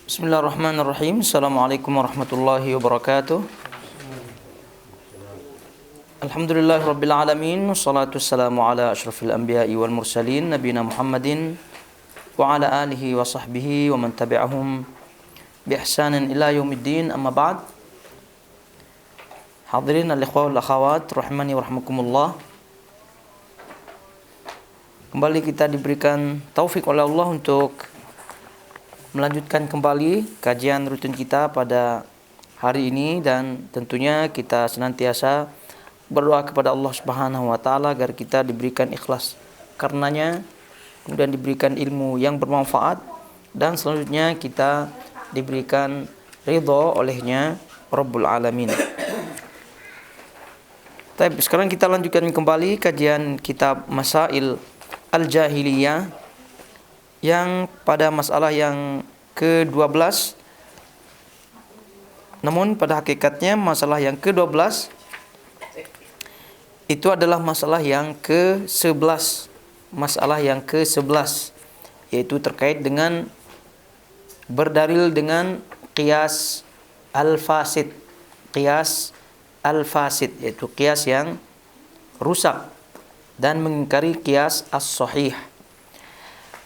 Bismillahirrahmanirrahim. Assalamualaikum warahmatullahi wabarakatuh. Alhamdulillahirabbil alamin. Wassalatu wassalamu ala asyrafil anbiya'i wal mursalin nabiyina Muhammadin wa ala alihi wa sahbihi wa man tabi'ahum bi ihsanin ila yaumiddin. Amma ba'd. Hadirin al-ikhwah wal akhawat rahimani wa rahmakumullah. Kembali kita diberikan taufik oleh Allah untuk melanjutkan kembali kajian rutin kita pada hari ini, dan tentunya kita senantiasa berdoa kepada Allah Subhanahu wa taala agar kita diberikan ikhlas karenanya, kemudian diberikan ilmu yang bermanfaat, dan selanjutnya kita diberikan ridha olehnya Rabbul Alamin. Tapi sekarang kita lanjutkan kembali kajian kitab Masail Al-Jahiliyah yang pada masalah yang ke-12. Namun pada hakikatnya masalah yang ke-12 itu adalah masalah yang ke-11. Masalah yang ke-11 yaitu terkait dengan berdalil dengan qiyas al-fasid. Qiyas al-fasid yaitu qiyas yang rusak dan mengingkari qiyas as-sahih.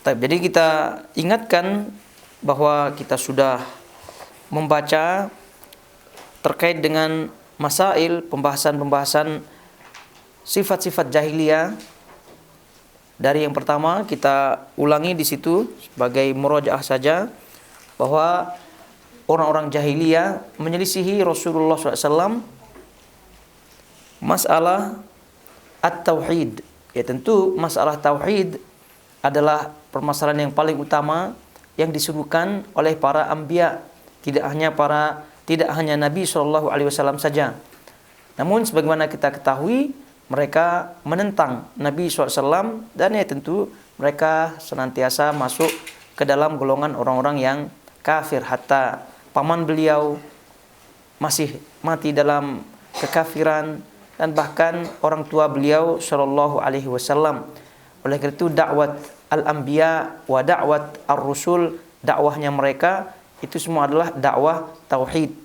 Jadi kita ingatkan bahwa kita sudah membaca terkait dengan masail, pembahasan sifat-sifat jahiliyah. Dari yang pertama kita ulangi di situ sebagai murajaah saja, bahwa orang-orang jahiliyah menyelisihi Rasulullah SAW masalah at-tauhid. Ya tentu masalah tauhid adalah permasalahan yang paling utama yang disuguhkan oleh para anbiya, tidak hanya Nabi SAW saja. Namun sebagaimana kita ketahui, mereka menentang Nabi SAW, dan ya tentu mereka senantiasa masuk ke dalam golongan orang-orang yang kafir, hatta paman beliau masih mati dalam kekafiran, dan bahkan orang tua beliau SAW. Oleh karena itu dakwat al-anbiya wa dakwat ar-rusul, dakwahnya mereka itu semua adalah dakwah tauhid.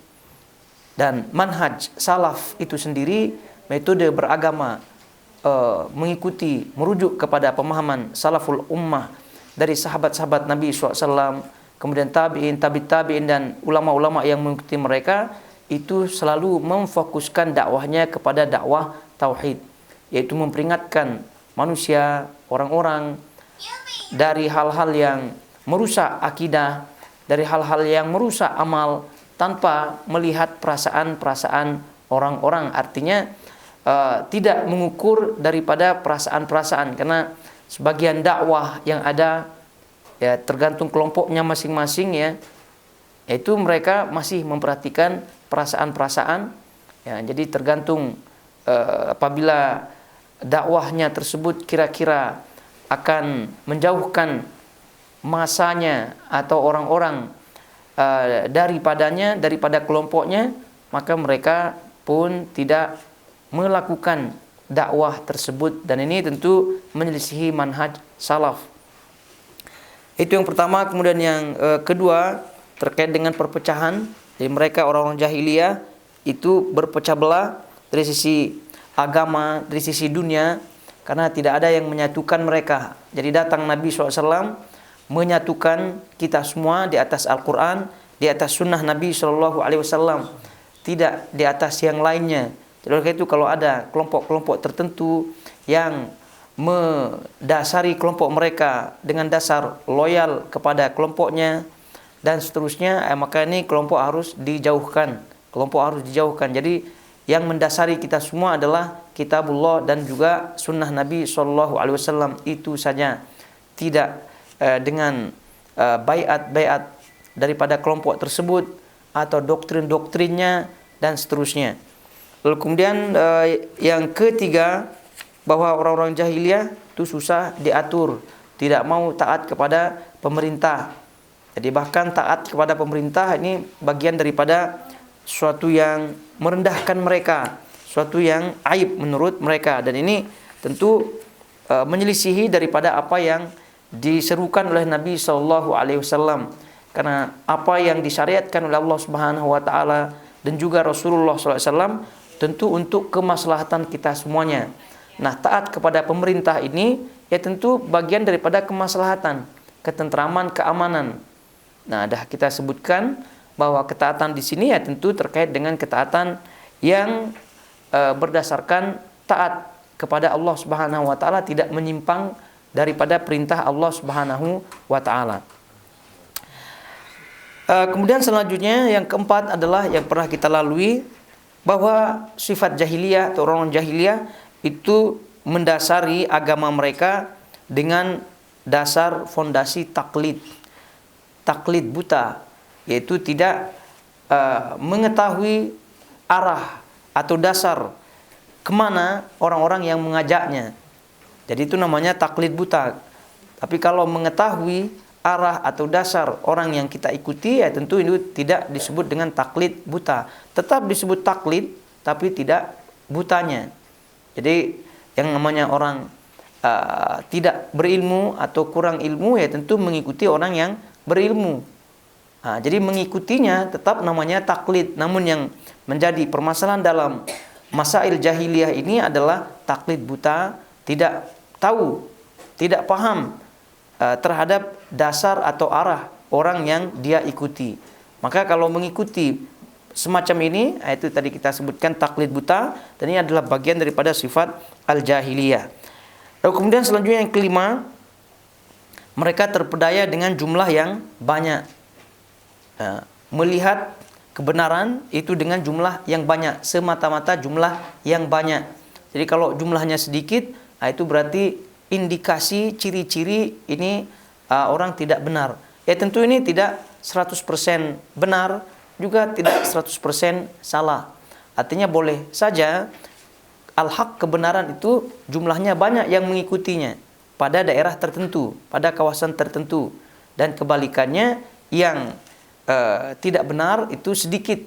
Dan manhaj salaf itu sendiri, metode beragama, mengikuti, merujuk kepada pemahaman salaful ummah dari sahabat-sahabat Nabi SAW, kemudian tabi'in, tabi'in, dan ulama-ulama yang mengikuti mereka, itu selalu memfokuskan dakwahnya kepada dakwah tauhid, yaitu memperingatkan manusia, orang-orang dari hal-hal yang merusak akidah, dari hal-hal yang merusak amal, tanpa melihat perasaan-perasaan orang-orang. Artinya tidak mengukur daripada perasaan-perasaan, karena sebagian dakwah yang ada ya tergantung kelompoknya masing-masing, ya, yaitu mereka masih memperhatikan perasaan-perasaan, ya. Jadi tergantung apabila dakwahnya tersebut kira-kira akan menjauhkan masanya atau orang-orang daripada kelompoknya, maka mereka pun tidak melakukan dakwah tersebut, dan ini tentu menyelisihi manhaj salaf. Itu yang pertama. Kemudian yang kedua terkait dengan perpecahan. Jadi mereka orang-orang jahiliyah itu berpecah belah dari sisi agama, dari sisi dunia, karena tidak ada yang menyatukan mereka. Jadi datang Nabi SAW menyatukan kita semua di atas Al-Quran, di atas sunnah Nabi SAW, tidak di atas yang lainnya. Jadi itu kalau ada kelompok-kelompok tertentu yang mendasari kelompok mereka dengan dasar loyal kepada kelompoknya dan seterusnya, maka ini kelompok harus dijauhkan. Jadi yang mendasari kita semua adalah kitabullah dan juga sunnah Nabi SAW, itu saja. Tidak dengan baiat daripada kelompok tersebut atau doktrin-doktrinnya dan seterusnya. Lalu kemudian yang ketiga, bahwa orang-orang jahiliyah itu susah diatur, tidak mau taat kepada pemerintah. Jadi bahkan taat kepada pemerintah ini bagian daripada suatu yang merendahkan mereka, suatu yang aib menurut mereka, dan ini tentu menyelisihi daripada apa yang diserukan oleh Nabi SAW, Karena apa yang disyariatkan oleh Allah Subhanahu wa taala dan juga Rasulullah SAW tentu untuk kemaslahatan kita semuanya. Nah, taat kepada pemerintah ini ya tentu bagian daripada kemaslahatan, ketentraman, keamanan. Nah, dah kita sebutkan bahwa ketaatan di sini ya tentu terkait dengan ketaatan yang berdasarkan taat kepada Allah Subhanahu wa taala, tidak menyimpang daripada perintah Allah Subhanahu wa taala. Kemudian selanjutnya yang keempat adalah yang pernah kita lalui, bahwa sifat jahiliyah atau orang jahiliyah itu mendasari agama mereka dengan dasar fondasi taklid buta, yaitu tidak mengetahui arah atau dasar kemana orang-orang yang mengajaknya. Jadi itu namanya taklid buta. Tapi kalau mengetahui arah atau dasar orang yang kita ikuti, ya tentu itu tidak disebut dengan taklid buta. Tetap disebut taklid, tapi tidak butanya. Jadi yang namanya orang tidak berilmu atau kurang ilmu, ya tentu mengikuti orang yang berilmu. Jadi mengikutinya tetap namanya taklid. Namun yang menjadi permasalahan dalam masail jahiliyah ini adalah taklid buta, tidak tahu, tidak paham terhadap dasar atau arah orang yang dia ikuti. Maka kalau mengikuti semacam ini, itu tadi kita sebutkan taklid buta, dan ini adalah bagian daripada sifat al-jahiliyah. Lalu kemudian selanjutnya yang kelima, mereka terpedaya dengan jumlah yang banyak. Melihat kebenaran itu dengan jumlah yang banyak, semata-mata jumlah yang banyak. Jadi kalau jumlahnya sedikit, itu berarti indikasi ciri-ciri ini orang tidak benar. Ya tentu ini tidak 100% benar, juga tidak 100% salah. Artinya boleh saja al-haq, kebenaran itu jumlahnya banyak yang mengikutinya pada daerah tertentu, pada kawasan tertentu. Dan kebalikannya yang tidak benar itu sedikit.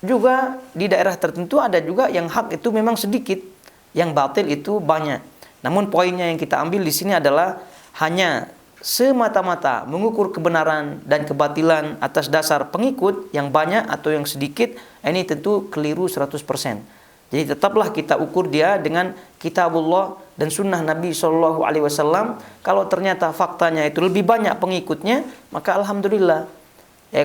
Juga di daerah tertentu ada juga yang hak itu memang sedikit, yang batil itu banyak. Namun poinnya yang kita ambil di sini adalah hanya semata-mata mengukur kebenaran dan kebatilan atas dasar pengikut yang banyak atau yang sedikit, ini tentu keliru 100%. Jadi tetaplah kita ukur dia dengan kitabullah dan sunnah Nabi SAW. Kalau ternyata faktanya itu lebih banyak pengikutnya, maka alhamdulillah.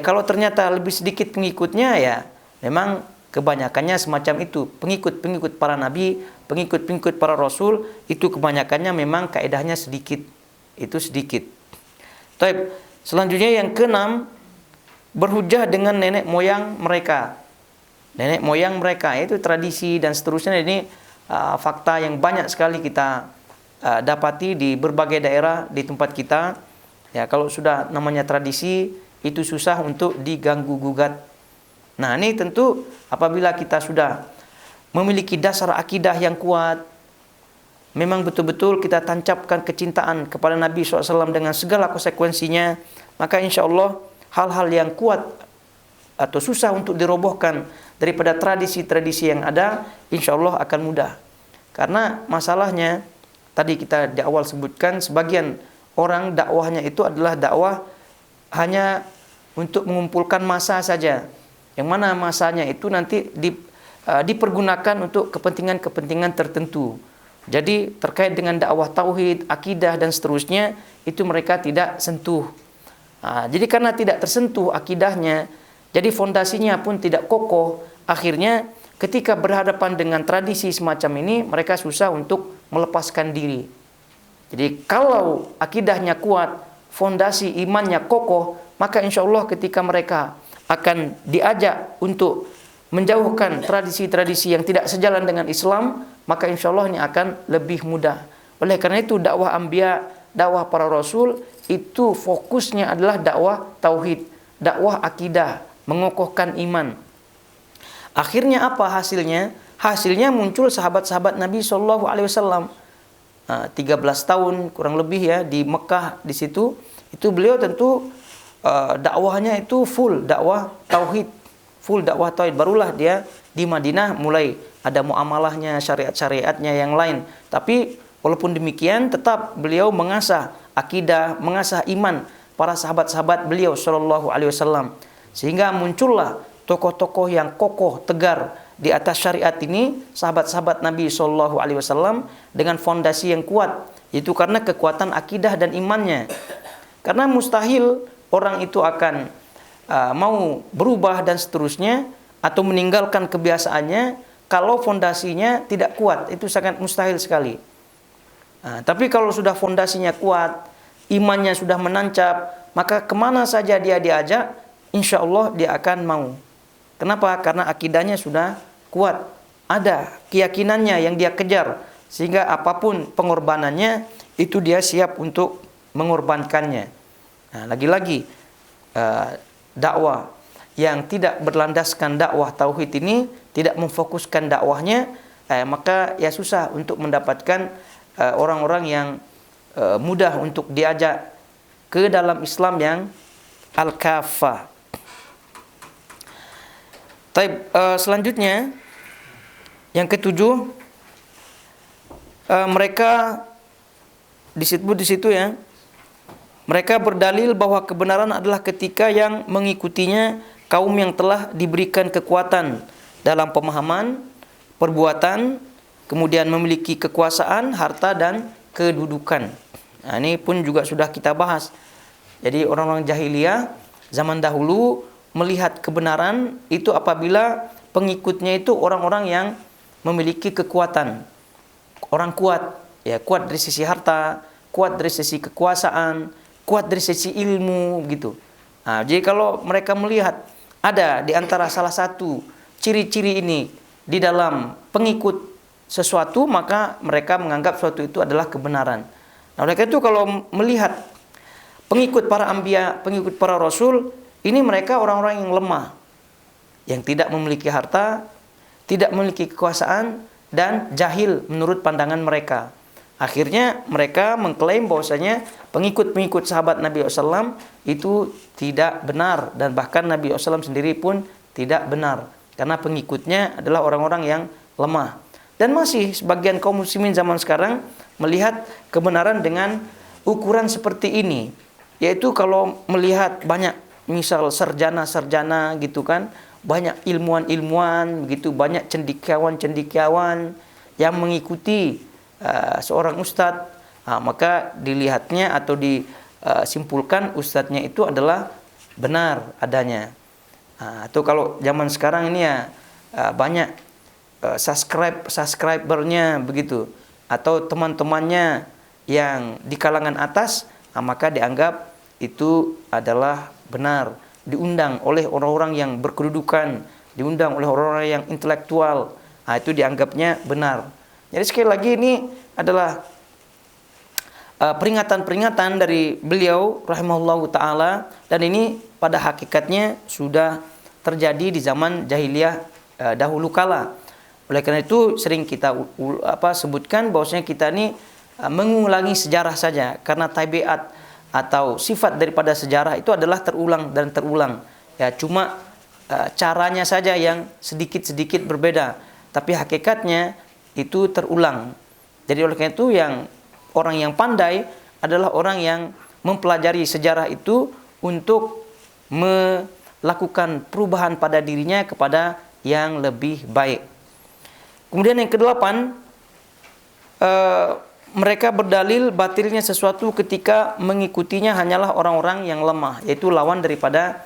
Kalau ternyata lebih sedikit pengikutnya, ya memang kebanyakannya semacam itu. Pengikut-pengikut para nabi, pengikut-pengikut para rasul, itu kebanyakannya memang kaedahnya sedikit. Itu sedikit. Taib. Selanjutnya yang keenam, berhujjah dengan nenek moyang mereka. Nenek moyang mereka, itu tradisi dan seterusnya. Ini fakta yang banyak sekali kita dapati di berbagai daerah di tempat kita. Ya, kalau sudah namanya tradisi, itu susah untuk diganggu gugat. Nah, ini tentu apabila kita sudah memiliki dasar akidah yang kuat, memang betul-betul kita tancapkan kecintaan kepada Nabi SAW dengan segala konsekuensinya, maka insya Allah hal-hal yang kuat atau susah untuk dirobohkan daripada tradisi-tradisi yang ada, insya Allah akan mudah. Karena masalahnya, tadi kita di awal sebutkan, sebagian orang dakwahnya itu adalah dakwah hanya untuk mengumpulkan massa saja, yang mana massanya itu nanti dipergunakan untuk kepentingan-kepentingan tertentu. Jadi terkait dengan dakwah tauhid, akidah dan seterusnya, itu mereka tidak sentuh. Jadi karena tidak tersentuh akidahnya, jadi fondasinya pun tidak kokoh. Akhirnya ketika berhadapan dengan tradisi semacam ini, mereka susah untuk melepaskan diri. Jadi kalau akidahnya kuat, fondasi imannya kokoh, maka insya Allah ketika mereka akan diajak untuk menjauhkan tradisi-tradisi yang tidak sejalan dengan Islam, maka insya Allah ini akan lebih mudah. Oleh karena itu dakwah anbiya, dakwah para rasul, itu fokusnya adalah dakwah tauhid, dakwah akidah, mengokohkan iman. Akhirnya apa hasilnya? Hasilnya muncul sahabat-sahabat Nabi SAW. 13 tahun kurang lebih ya di Mekah, di situ itu beliau tentu dakwahnya itu full dakwah tauhid, full dakwah tauhid. Barulah dia di Madinah mulai ada muamalahnya, syariat-syariatnya yang lain. Tapi walaupun demikian tetap beliau mengasah akidah, mengasah iman para sahabat-sahabat beliau sallallahu alaihi wasallam. Sehingga muncullah tokoh-tokoh yang kokoh, tegar di atas syariat ini, sahabat-sahabat Nabi sallallahu alaihi wasallam dengan fondasi yang kuat, itu karena kekuatan akidah dan imannya. Karena mustahil orang itu akan mau berubah dan seterusnya atau meninggalkan kebiasaannya kalau fondasinya tidak kuat. Itu sangat mustahil sekali. Tapi kalau sudah fondasinya kuat, imannya sudah menancap, maka kemana saja dia diajak, insya Allah dia akan mau. Kenapa? Karena akidahnya sudah kuat, ada keyakinannya yang dia kejar, sehingga apapun pengorbanannya itu dia siap untuk mengorbankannya. Lagi-lagi dakwah yang tidak berlandaskan dakwah tauhid ini, tidak memfokuskan dakwahnya, maka ya susah untuk mendapatkan orang-orang yang mudah untuk diajak ke dalam Islam yang al-kafah. Selanjutnya yang ketujuh, mereka disebut di situ ya, mereka berdalil bahwa kebenaran adalah ketika yang mengikutinya kaum yang telah diberikan kekuatan dalam pemahaman, perbuatan, kemudian memiliki kekuasaan, harta dan kedudukan. Ini pun juga sudah kita bahas. Jadi orang-orang jahiliyah zaman dahulu melihat kebenaran itu apabila pengikutnya itu orang-orang yang memiliki kekuatan. Orang kuat, ya kuat dari sisi harta, kuat dari sisi kekuasaan, kuat dari sisi ilmu gitu. Jadi kalau mereka melihat ada di antara salah satu ciri-ciri ini di dalam pengikut sesuatu, maka mereka menganggap sesuatu itu adalah kebenaran. Oleh karena itu kalau melihat pengikut para anbiya, pengikut para rasul, ini mereka orang-orang yang lemah, yang tidak memiliki harta, tidak memiliki kekuasaan, dan jahil menurut pandangan mereka. Akhirnya mereka mengklaim bahwasanya pengikut-pengikut sahabat Nabi SAW itu tidak benar, dan bahkan Nabi SAW sendiri pun tidak benar, karena pengikutnya adalah orang-orang yang lemah. Dan masih sebagian kaum muslimin zaman sekarang melihat kebenaran dengan ukuran seperti ini, yaitu kalau melihat banyak misal sarjana-sarjana gitu kan, banyak ilmuwan-ilmuwan begitu, banyak cendekiawan-cendekiawan yang mengikuti seorang ustadz, maka dilihatnya atau disimpulkan ustadznya itu adalah benar adanya. Atau kalau zaman sekarang ini ya banyak subscribernya begitu, atau teman-temannya yang di kalangan atas, maka dianggap itu adalah benar, diundang oleh orang-orang yang berkedudukan, diundang oleh orang-orang yang intelektual, itu dianggapnya benar. Jadi sekali lagi ini adalah peringatan-peringatan dari beliau rahimahullahu ta'ala, dan ini pada hakikatnya sudah terjadi di zaman jahiliyah dahulu kala. Oleh karena itu sering kita sebutkan bahwasanya kita ini mengulangi sejarah saja, karena tabiat atau sifat daripada sejarah itu adalah terulang dan terulang. Ya, cuma caranya saja yang sedikit-sedikit berbeda, tapi hakikatnya itu terulang. Jadi oleh karena itu orang yang pandai adalah orang yang mempelajari sejarah itu untuk melakukan perubahan pada dirinya kepada yang lebih baik. Kemudian yang kedelapan, mereka berdalil batilnya sesuatu ketika mengikutinya hanyalah orang-orang yang lemah, yaitu lawan daripada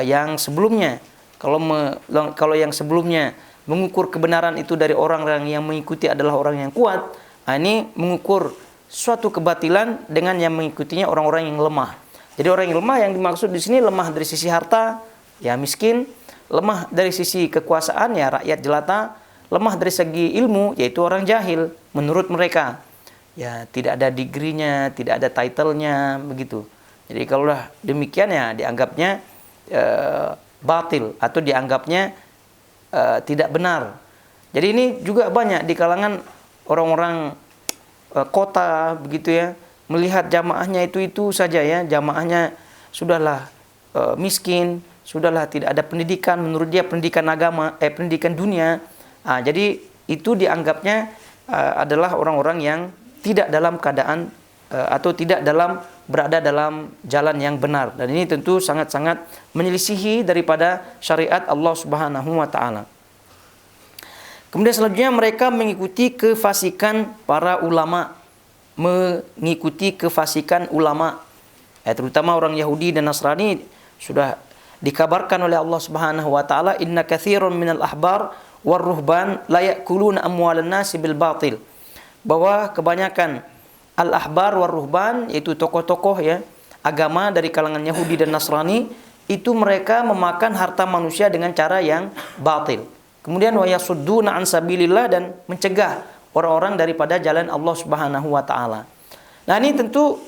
yang sebelumnya. Kalau yang sebelumnya mengukur kebenaran itu dari orang-orang yang mengikuti adalah orang yang kuat, ini mengukur suatu kebatilan dengan yang mengikutinya orang-orang yang lemah. Jadi orang yang lemah yang dimaksud di sini lemah dari sisi harta, ya miskin, lemah dari sisi kekuasaan, ya rakyat jelata, lemah dari segi ilmu, yaitu orang jahil menurut mereka. Ya tidak ada degree-nya, tidak ada title-nya begitu. Jadi kalau demikian ya dianggapnya batil atau dianggapnya tidak benar. Jadi ini juga banyak di kalangan orang-orang kota begitu ya, melihat jamaahnya itu saja ya, jamaahnya sudahlah miskin, sudahlah tidak ada pendidikan, menurut dia pendidikan agama, pendidikan dunia. Jadi itu dianggapnya adalah orang-orang yang tidak dalam keadaan atau tidak dalam berada dalam jalan yang benar. Dan ini tentu sangat-sangat menyelisihi daripada syariat Allah Subhanahu wa taala. Kemudian selanjutnya mereka mengikuti kefasikan para ulama, terutama orang Yahudi dan Nasrani. Sudah dikabarkan oleh Allah Subhanahu wa taala, inna katsiran minal ahbar war ruhban la ya'kuluna amwalan nasi bil batil, bahwa kebanyakan al-ahbar war ruhban, yaitu tokoh-tokoh ya agama dari kalangan Yahudi dan Nasrani, itu mereka memakan harta manusia dengan cara yang batil. Kemudian wa yasudduna an sabilillah, dan mencegah orang-orang daripada jalan Allah Subhanahu wa taala. Nah, ini tentu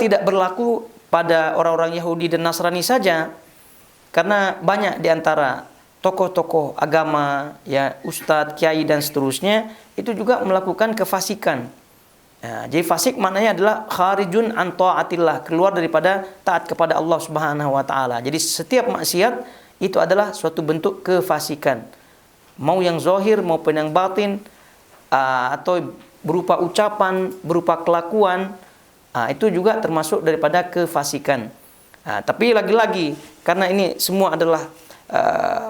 tidak berlaku pada orang-orang Yahudi dan Nasrani saja, karena banyak di antara tokoh-tokoh agama, ya ustadz, kiai dan seterusnya, itu juga melakukan kefasikan. Nah, jadi fasik maknanya adalah kharijun an taatillah, keluar daripada taat kepada Allah Subhanahu wa taala. Jadi setiap maksiat itu adalah suatu bentuk kefasikan. Mau yang zahir maupun yang batin, atau berupa ucapan, berupa kelakuan, itu juga termasuk daripada kefasikan. Tapi lagi-lagi, karena ini semua adalah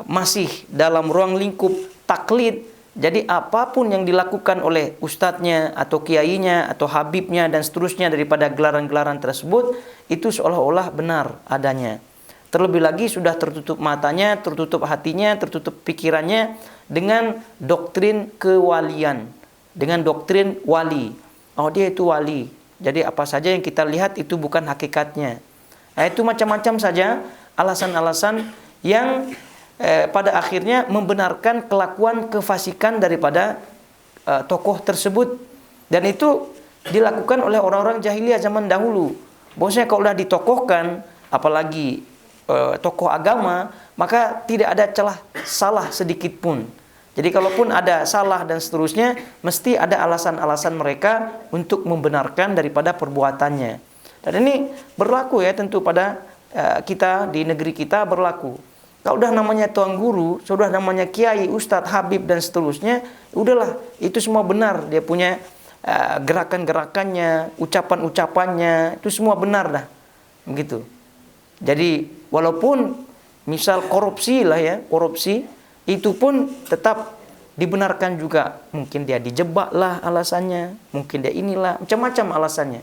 masih dalam ruang lingkup taklid, jadi apapun yang dilakukan oleh ustadznya atau kiainya atau habibnya dan seterusnya daripada gelaran-gelaran tersebut, itu seolah-olah benar adanya. Terlebih lagi sudah tertutup matanya, tertutup hatinya, tertutup pikirannya dengan doktrin kewalian, dengan doktrin wali. Oh, dia itu wali, jadi apa saja yang kita lihat itu bukan hakikatnya. Nah, itu macam-macam saja alasan-alasan yang pada akhirnya membenarkan kelakuan kefasikan daripada tokoh tersebut. Dan itu dilakukan oleh orang-orang jahiliyah zaman dahulu. Bahwasanya kalau sudah ditokohkan, apalagi tokoh agama, maka tidak ada celah salah sedikit pun. Jadi kalaupun ada salah dan seterusnya, mesti ada alasan-alasan mereka untuk membenarkan daripada perbuatannya. Dan ini berlaku ya tentu pada kita di negeri kita berlaku. Kalau udah namanya tuan guru, sudah namanya kiai, ustadz, habib dan seterusnya, udahlah itu semua benar. Dia punya gerakan-gerakannya, ucapan-ucapannya, itu semua benar dah. Begitu. Jadi walaupun misal korupsi lah ya, korupsi itu pun tetap dibenarkan juga. Mungkin dia dijebak lah alasannya, mungkin dia inilah, macam-macam alasannya.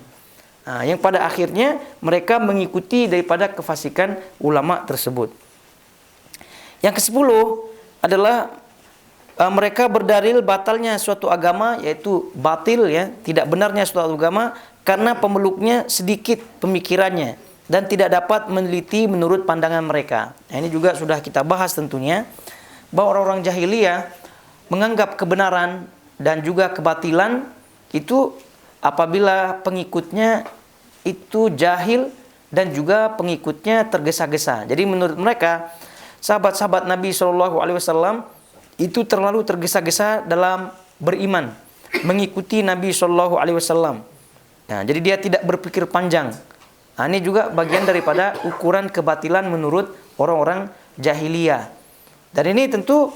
Nah, yang pada akhirnya mereka mengikuti daripada kefasikan ulama tersebut. Yang ke-10 adalah mereka berdalil batalnya suatu agama, yaitu batil ya, tidak benarnya suatu agama karena pemeluknya sedikit pemikirannya dan tidak dapat meneliti menurut pandangan mereka. Nah, ini juga sudah kita bahas tentunya, bahwa orang-orang jahiliyah menganggap kebenaran dan juga kebatilan itu apabila pengikutnya itu jahil dan juga pengikutnya tergesa-gesa. Jadi menurut mereka, sahabat-sahabat Nabi SAW itu terlalu tergesa-gesa dalam beriman, mengikuti Nabi SAW. Nah, jadi dia tidak berpikir panjang. Nah, ini juga bagian daripada ukuran kebatilan menurut orang-orang jahiliyah. Dan ini tentu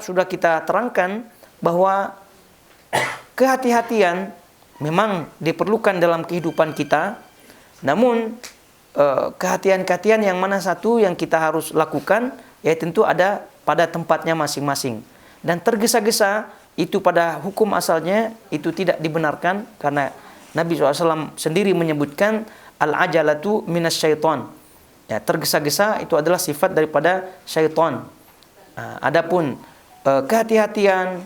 sudah kita terangkan bahwa kehati-hatian memang diperlukan dalam kehidupan kita. Namun kehati-hatian yang mana satu yang kita harus lakukan, ya tentu ada pada tempatnya masing-masing. Dan tergesa-gesa itu pada hukum asalnya itu tidak dibenarkan, karena Nabi SAW sendiri menyebutkan al-ajalatu minas syaitan. Ya, tergesa-gesa itu adalah sifat daripada syaitan. Adapun kehati-hatian,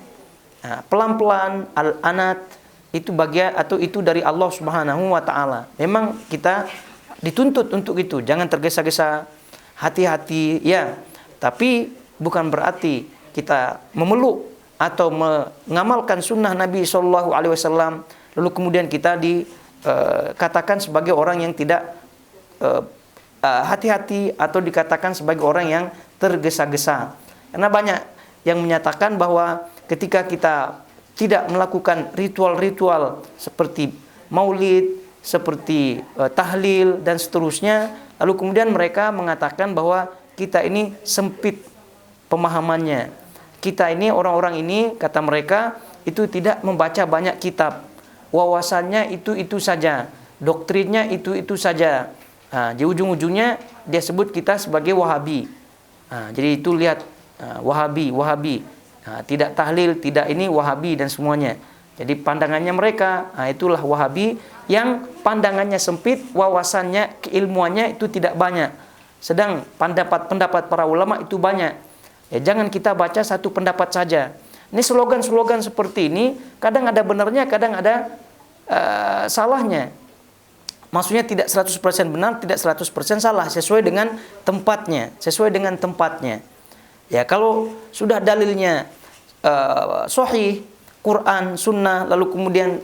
pelan-pelan, al-anat, itu bagian atau itu dari Allah Subhanahu wa taala. Memang kita dituntut untuk itu, jangan tergesa-gesa, hati-hati ya. Tapi bukan berarti kita memeluk atau mengamalkan sunnah Nabi SAW lalu kemudian kita dikatakan sebagai orang yang tidak hati-hati atau dikatakan sebagai orang yang tergesa-gesa. Karena banyak yang menyatakan bahwa ketika kita tidak melakukan ritual-ritual seperti maulid, seperti tahlil dan seterusnya, lalu kemudian mereka mengatakan bahwa kita ini sempit pemahamannya. Kita ini, orang-orang ini, kata mereka, itu tidak membaca banyak kitab. Wawasannya itu saja. doktrinnya itu saja. Di ujung-ujungnya dia sebut kita sebagai Wahabi. Jadi itu lihat, Wahabi. Tidak tahlil, tidak ini, Wahabi dan semuanya. Jadi pandangannya mereka, itulah Wahabi yang pandangannya sempit, wawasannya, keilmuannya itu tidak banyak. Sedang pendapat-pendapat para ulama itu banyak. Ya, jangan kita baca satu pendapat saja. Ini slogan-slogan seperti ini kadang ada benarnya, kadang ada salahnya. Maksudnya tidak 100% benar, tidak 100% salah, sesuai dengan tempatnya, Ya, kalau sudah dalilnya sahih, Quran, sunnah, lalu kemudian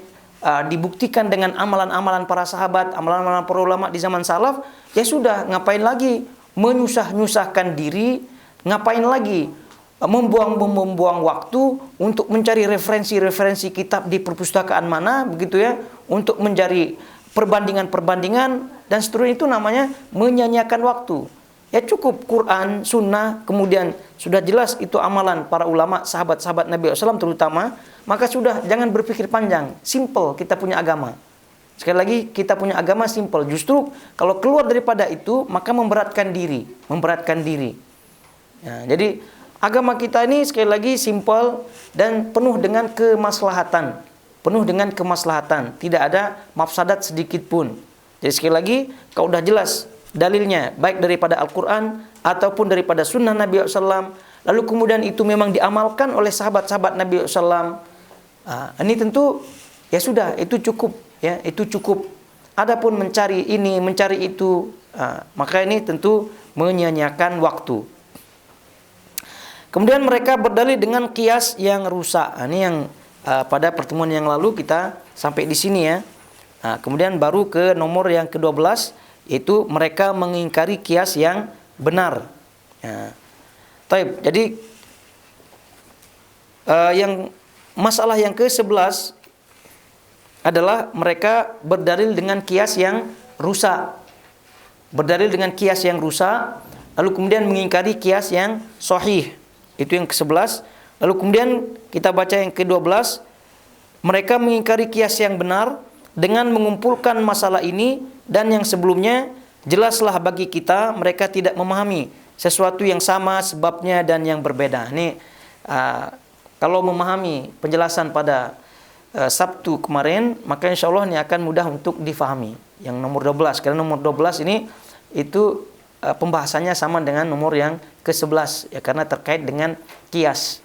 dibuktikan dengan amalan-amalan para sahabat, amalan-amalan para ulama di zaman salaf, ya sudah, ngapain lagi menyusahkan diri, ngapain lagi membuang waktu untuk mencari referensi kitab di perpustakaan mana, begitu ya, untuk mencari perbandingan dan seterusnya. Itu namanya menyanyiakan waktu. Ya cukup Quran, sunnah, kemudian sudah jelas itu amalan para ulama, sahabat-sahabat Nabi SAW terutama, maka sudah, jangan berpikir panjang, simple kita punya agama. Sekali lagi, kita punya agama simple. Justru kalau keluar daripada itu, maka memberatkan diri. Ya, jadi agama kita ini sekali lagi simple dan penuh dengan kemaslahatan. Tidak ada mafsadat sedikit pun. Jadi sekali lagi, kalau udah jelas dalilnya, baik daripada Al-Quran ataupun daripada sunnah Nabi SAW, lalu kemudian itu memang diamalkan oleh sahabat-sahabat Nabi SAW, ini tentu ya sudah, itu cukup. Adapun mencari ini, mencari itu, maka ini tentu menyia-nyiakan waktu. Kemudian mereka berdalil dengan kias yang rusak. Ini yang pada pertemuan yang lalu kita sampai di sini ya. Kemudian baru ke nomor yang ke-12, yaitu mereka mengingkari kias yang benar. Jadi yang masalah yang ke-11 adalah mereka berdalil dengan kias yang rusak. Lalu kemudian mengingkari kias yang sahih. Itu yang ke-11. Lalu kemudian kita baca yang ke-12. Mereka mengingkari kias yang benar dengan mengumpulkan masalah ini dan yang sebelumnya. Jelaslah bagi kita mereka tidak memahami sesuatu yang sama sebabnya dan yang berbeda. Ini kalau memahami penjelasan pada Sabtu kemarin, maka insya Allah ini akan mudah untuk difahami. Yang nomor 12, karena nomor 12 ini itu pembahasannya sama dengan nomor yang ke-11 ya, karena terkait dengan kias.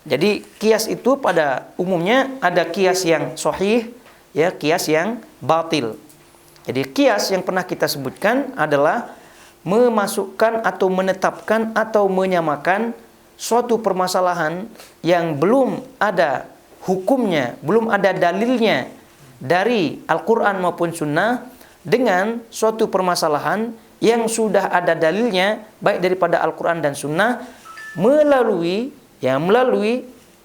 Jadi kias itu pada umumnya ada kias yang sahih, ya, kias yang batil. Jadi kias yang pernah kita sebutkan adalah memasukkan atau menetapkan atau menyamakan suatu permasalahan yang belum ada hukumnya, belum ada dalilnya dari Al-Quran maupun Sunnah dengan suatu permasalahan yang sudah ada dalilnya baik daripada Al-Quran dan Sunnah melalui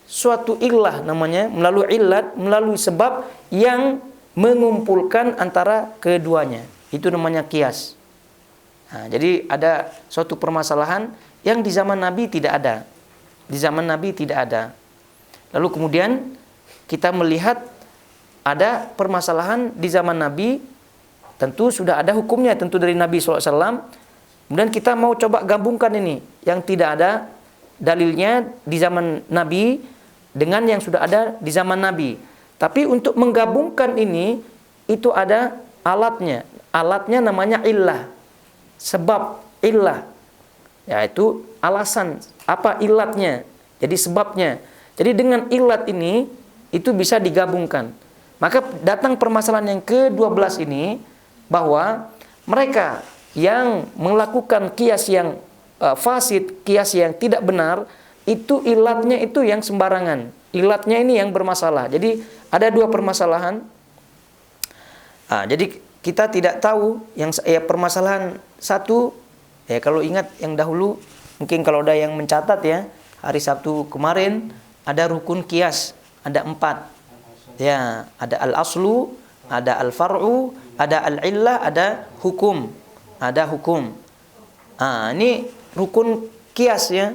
suatu illah, namanya melalui illat, melalui sebab yang mengumpulkan antara keduanya. Itu namanya kias. Jadi ada suatu permasalahan yang di zaman Nabi tidak ada. Lalu kemudian kita melihat ada permasalahan di zaman Nabi, tentu sudah ada hukumnya, tentu dari Nabi SAW. Kemudian kita mau coba gabungkan ini, yang tidak ada dalilnya di zaman Nabi dengan yang sudah ada di zaman Nabi. Tapi untuk menggabungkan ini, itu ada alatnya. Alatnya namanya illah. Sebab illah. Yaitu alasan, apa illatnya. Jadi sebabnya. Jadi dengan illat ini, itu bisa digabungkan. Maka datang permasalahan yang ke-12 ini, bahwa mereka yang melakukan kias yang fasid, kias yang tidak benar, itu illatnya itu yang sembarangan. Illatnya ini yang bermasalah. Jadi ada dua permasalahan. Jadi kita tidak tahu yang permasalahan satu. Ya kalau ingat yang dahulu, mungkin kalau ada yang mencatat ya, hari Sabtu kemarin ada rukun kias, ada 4. Ya, ada al-aslu, ada al-far'u, ada al-illah, ada hukum. Ini rukun kias ya.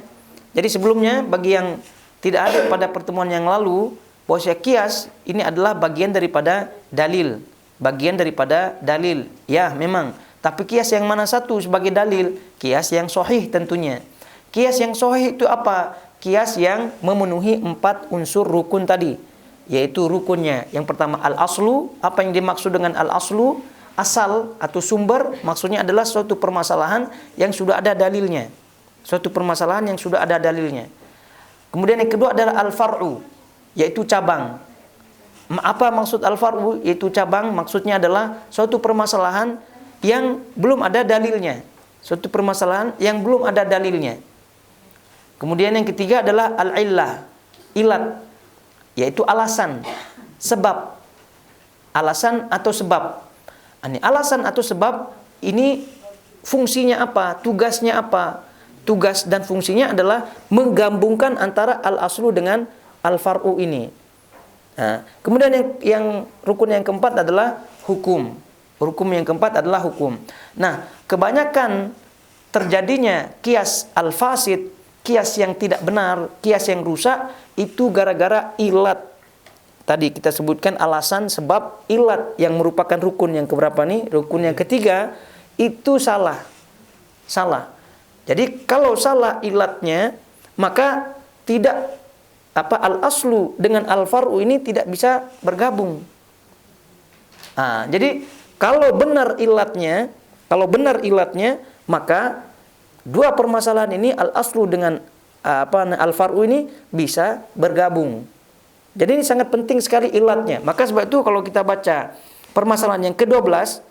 Jadi sebelumnya bagi yang tidak ada pada pertemuan yang lalu, bahwa kias ini adalah bagian daripada dalil. bagian daripada dalil. Ya, memang. Tapi kias yang mana satu sebagai dalil? Kias yang sahih tentunya. Kias yang sahih itu apa? Kias yang memenuhi 4 unsur rukun tadi, yaitu rukunnya. Yang pertama al-aslu. Apa yang dimaksud dengan al-aslu? Asal atau sumber, maksudnya adalah suatu permasalahan yang sudah ada dalilnya. Suatu permasalahan yang sudah ada dalilnya. Kemudian yang kedua adalah al-far'u, yaitu cabang. Apa maksud al-far'u? Yaitu cabang, maksudnya adalah suatu permasalahan yang belum ada dalilnya. Suatu permasalahan yang belum ada dalilnya. Kemudian yang ketiga adalah al-illah, ilat, yaitu alasan, sebab. Alasan atau sebab. Ini alasan atau sebab ini fungsinya apa? Tugasnya apa? Tugas dan fungsinya adalah menggabungkan antara al-aslu dengan al-far'u ini. Nah, kemudian yang rukun yang keempat adalah hukum. Rukun yang keempat adalah hukum. Nah, kebanyakan terjadinya kias al-fasid, kias yang tidak benar, kias yang rusak, itu gara-gara ilat. Tadi kita sebutkan alasan, sebab, ilat yang merupakan rukun yang keberapa nih? Rukun yang ketiga, itu salah. Salah. Jadi kalau salah ilatnya, maka tidak al-aslu dengan al-far'u ini tidak bisa bergabung. Nah, jadi kalau benar ilatnya, maka dua permasalahan ini al-aslu dengan al-far'u ini bisa bergabung. Jadi ini sangat penting sekali ilatnya. Maka sebab itu kalau kita baca permasalahan yang ke-12,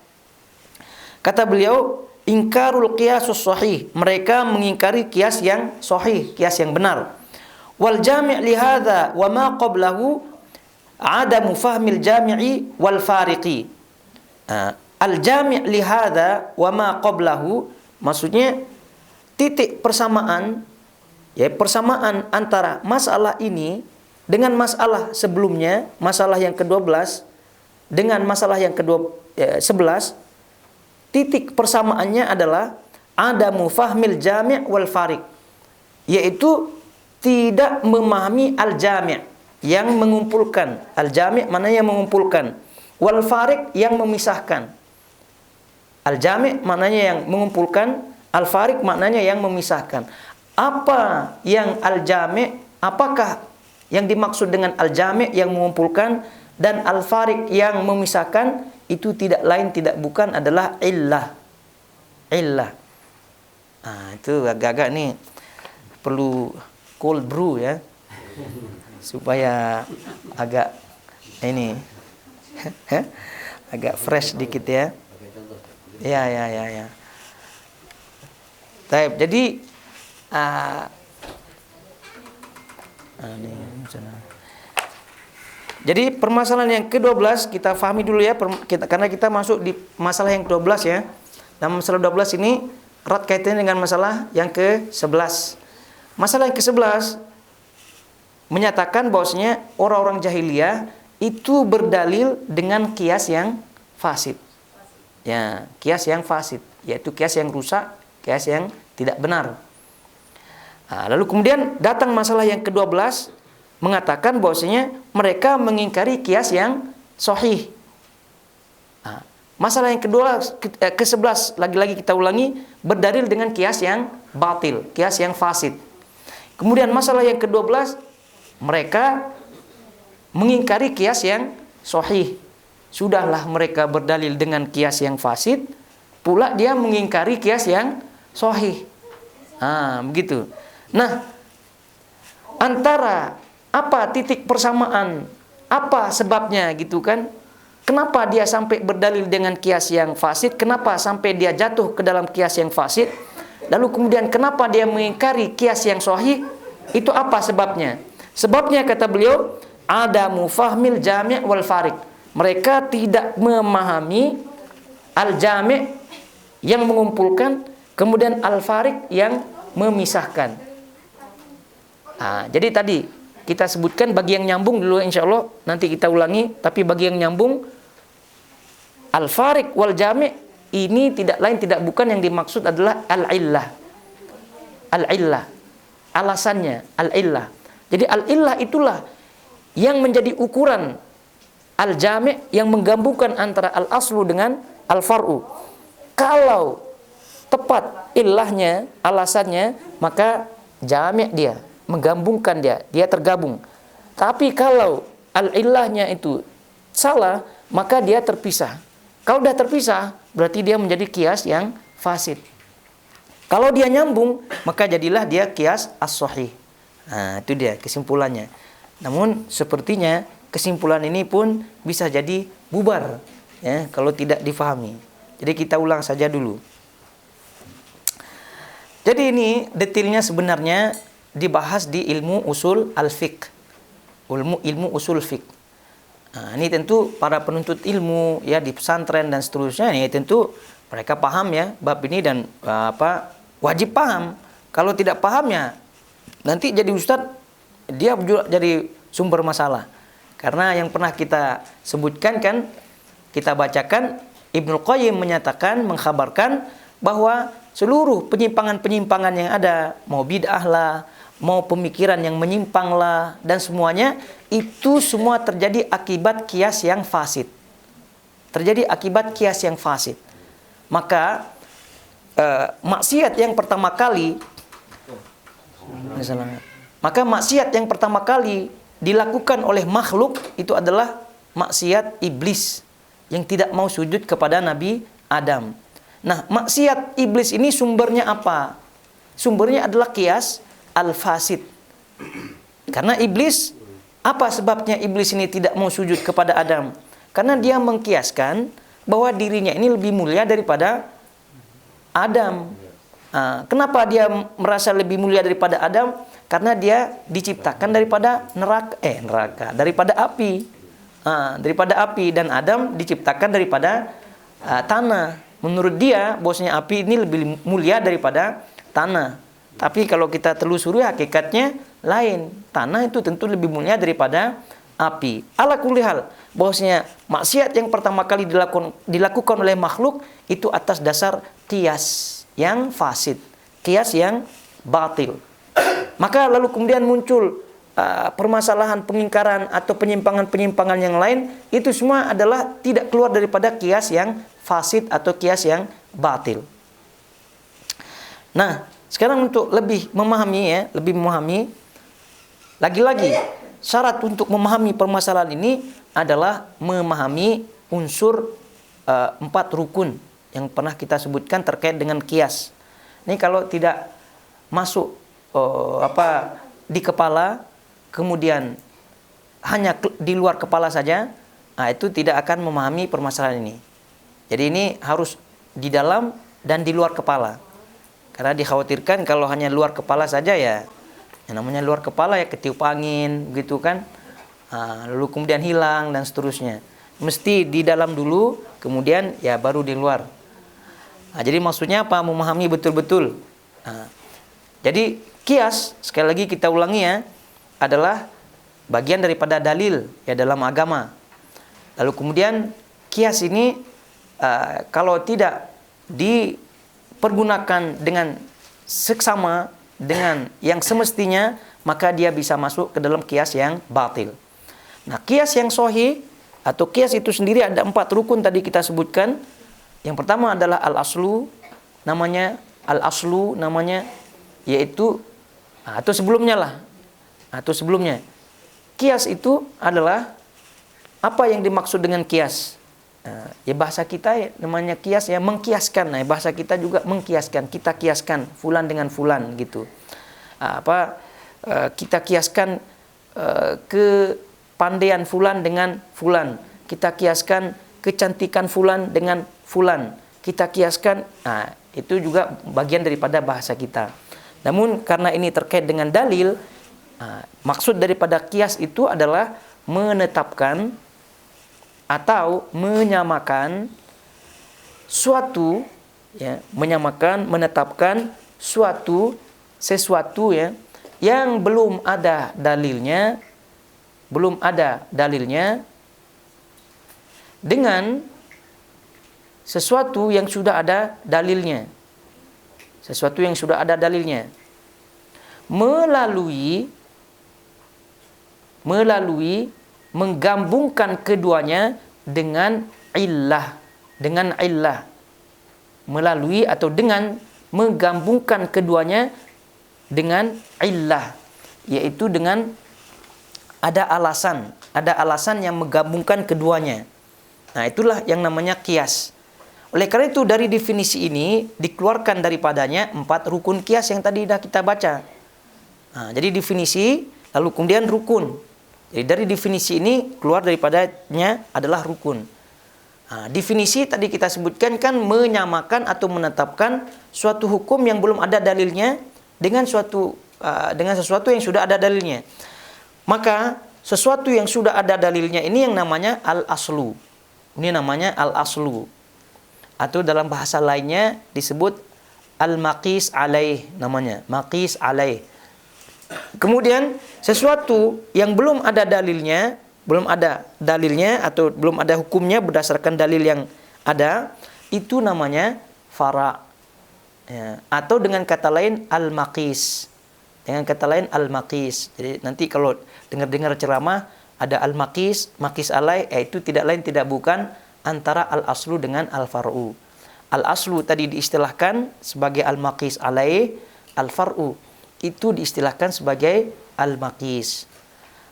kata beliau, ingkarul qiyasus sahih. Mereka mengingkari kias yang sahih, kias yang benar. Wal jami' li hadza wa ma qablahu adamu fahmil jami'i wal fariqi. Al jami' li hadza wa ma qablahu, maksudnya titik persamaan, ya persamaan antara masalah ini dengan masalah sebelumnya, masalah yang ke-12 dengan masalah yang ke-11, titik persamaannya adalah adamu fahmil jami' wal fariq, yaitu tidak memahami al-jami' yang mengumpulkan. Al-jami' maknanya mengumpulkan, wal fariq yang memisahkan. Al-jami' maknanya yang mengumpulkan, al-fariq maknanya yang memisahkan. Apa yang al-jami'? Apakah yang dimaksud dengan al-jami' yang mengumpulkan dan al-fariq yang memisahkan? Itu tidak lain tidak bukan adalah illah. Illah. Itu agak-agak nih perlu cold brew ya, supaya agak ini agak fresh dikit ya. Ya. Baik, jadi jadi permasalahan yang ke-12 kita pahami dulu ya, karena kita masuk di masalah yang ke-12 ya. Dan masalah 12 ini erat kaitannya dengan masalah yang ke-11. Masalah yang ke-11 menyatakan bahwasanya orang-orang jahiliyah itu berdalil dengan kias yang fasid. Ya, kias yang fasid, yaitu kias yang rusak, kias yang tidak benar. Lalu kemudian datang masalah yang ke-12 mengatakan bahwasanya mereka mengingkari kias yang sahih. Masalah yang ke-11 lagi-lagi kita ulangi, berdalil dengan kias yang batil, kias yang fasid. Kemudian masalah yang ke-12 mereka mengingkari kias yang sahih. Sudahlah mereka berdalil dengan kias yang fasid, pula dia mengingkari kias yang sahih. Begitu. Nah, antara apa titik persamaan, apa sebabnya gitu kan? Kenapa dia sampai berdalil dengan kias yang fasid? Kenapa sampai dia jatuh ke dalam kias yang fasid? Lalu kemudian kenapa dia mengingkari kias yang sahih? Itu apa sebabnya? Sebabnya kata beliau, adamu fahmil jami' wal fariq. Mereka tidak memahami al-jami' yang mengumpulkan, kemudian al-fariq yang memisahkan. Jadi tadi kita sebutkan bagi yang nyambung dulu, insya Allah nanti kita ulangi. Tapi bagi yang nyambung, al-fariq wal jami' ini tidak lain tidak bukan yang dimaksud adalah al-illah. Al-illah, alasannya al-illah. Jadi al-illah itulah yang menjadi ukuran al-jami' yang menggabungkan antara al-aslu dengan al-far'u. Kalau tepat illahnya, alasannya, maka jami' dia, menggabungkan dia tergabung. Tapi kalau al-illahnya itu salah, maka dia terpisah. Kalau sudah terpisah, berarti dia menjadi kias yang fasid. Kalau dia nyambung, maka jadilah dia kias as-sahih. Nah, itu dia kesimpulannya. Namun sepertinya kesimpulan ini pun bisa jadi bubar ya kalau tidak difahami. Jadi kita ulang saja dulu. Jadi ini detailnya sebenarnya dibahas di ilmu usul al-fiqh. Ilmu usul fiqh. Nah, ini tentu para penuntut ilmu ya di pesantren dan seterusnya ini tentu mereka paham ya bab ini dan wajib paham. Kalau tidak paham ya nanti jadi ustadz dia juga jadi sumber masalah. Karena yang pernah kita sebutkan kan, kita bacakan Ibnu Qayyim menyatakan, mengkhabarkan bahwa seluruh penyimpangan-penyimpangan yang ada, mau bid'ah lah, mau pemikiran yang menyimpang lah, dan semuanya itu semua terjadi akibat kias yang fasid. Terjadi akibat kias yang fasid. Maka maksiat yang pertama kali dilakukan oleh makhluk itu adalah maksiat iblis yang tidak mau sujud kepada Nabi Adam. Nah, maksiat iblis ini sumbernya apa? Sumbernya adalah kias al-fasid. Karena iblis, apa sebabnya iblis ini tidak mau sujud kepada Adam? Karena dia mengkiaskan bahwa dirinya ini lebih mulia daripada Adam. Kenapa dia merasa lebih mulia daripada Adam? Karena dia diciptakan daripada daripada api. Daripada api, dan Adam diciptakan daripada tanah. Menurut dia, bahwasanya api ini lebih mulia daripada tanah. Tapi kalau kita telusuri hakikatnya lain. Tanah itu tentu lebih mulia daripada api. Ala kulli hal, bahwasanya maksiat yang pertama kali dilakukan oleh makhluk itu atas dasar kias yang fasid, kias yang batil. Maka lalu kemudian muncul permasalahan pengingkaran atau penyimpangan-penyimpangan yang lain, itu semua adalah tidak keluar daripada kias yang fasid atau kias yang batil. Nah, sekarang untuk lebih memahami lagi-lagi syarat untuk memahami permasalahan ini adalah memahami unsur 4 rukun yang pernah kita sebutkan terkait dengan kias. Ini kalau tidak masuk di kepala, kemudian hanya di luar kepala saja, itu tidak akan memahami permasalahan ini. Jadi ini harus di dalam dan di luar kepala. Karena dikhawatirkan kalau hanya luar kepala saja ya, yang namanya luar kepala ya ketiup angin, begitu kan. Lalu kemudian hilang dan seterusnya. Mesti di dalam dulu, kemudian ya baru di luar. Jadi maksudnya apa? Memahami betul-betul. Jadi kias, sekali lagi kita ulangi ya, adalah bagian daripada dalil ya dalam agama. Lalu kemudian kias ini kalau tidak dipergunakan dengan seksama dengan yang semestinya, maka dia bisa masuk ke dalam kias yang batil. Nah, kias yang sahih atau kias itu sendiri ada 4 rukun tadi kita sebutkan. Yang pertama adalah al-aslu namanya, yaitu atau sebelumnya. Kias itu adalah apa yang dimaksud dengan kias? Ya bahasa kita namanya kias ya, mengkiaskan. Nah, bahasa kita juga mengkiaskan. Kita kiaskan fulan dengan fulan gitu. Kita kiaskan kepandaian fulan dengan fulan. Kita kiaskan kecantikan fulan dengan fulan. Kita kiaskan, itu juga bagian daripada bahasa kita. Namun karena ini terkait dengan dalil, maksud daripada kias itu adalah menetapkan atau menyamakan suatu ya, menetapkan sesuatu ya yang belum ada dalilnya dengan sesuatu yang sudah ada dalilnya. Melalui menggabungkan keduanya dengan illah, melalui atau dengan menggabungkan keduanya dengan illah, yaitu dengan ada alasan yang menggabungkan keduanya. Nah, itulah yang namanya qiyas. Oleh karena itu dari definisi ini dikeluarkan daripadanya 4 rukun qiyas yang tadi dah kita baca. Nah, jadi definisi lalu kemudian rukun. Jadi dari definisi ini keluar daripadanya adalah rukun. Nah, definisi tadi kita sebutkan kan menyamakan atau menetapkan suatu hukum yang belum ada dalilnya dengan sesuatu yang sudah ada dalilnya. Maka sesuatu yang sudah ada dalilnya ini yang namanya al-aslu. Ini namanya al-aslu. Atau dalam bahasa lainnya disebut al-maqis alaih, namanya maqis alaih. Kemudian sesuatu yang belum ada dalilnya atau belum ada hukumnya berdasarkan dalil yang ada, itu namanya fara. Ya, atau dengan kata lain al-maqis. Jadi nanti kalau dengar-dengar ceramah ada al-maqis, maqis alai, itu tidak lain tidak bukan antara al-aslu dengan al-far'u. Al-aslu tadi diistilahkan sebagai al-maqis alai, al-far'u itu diistilahkan sebagai al-maqis.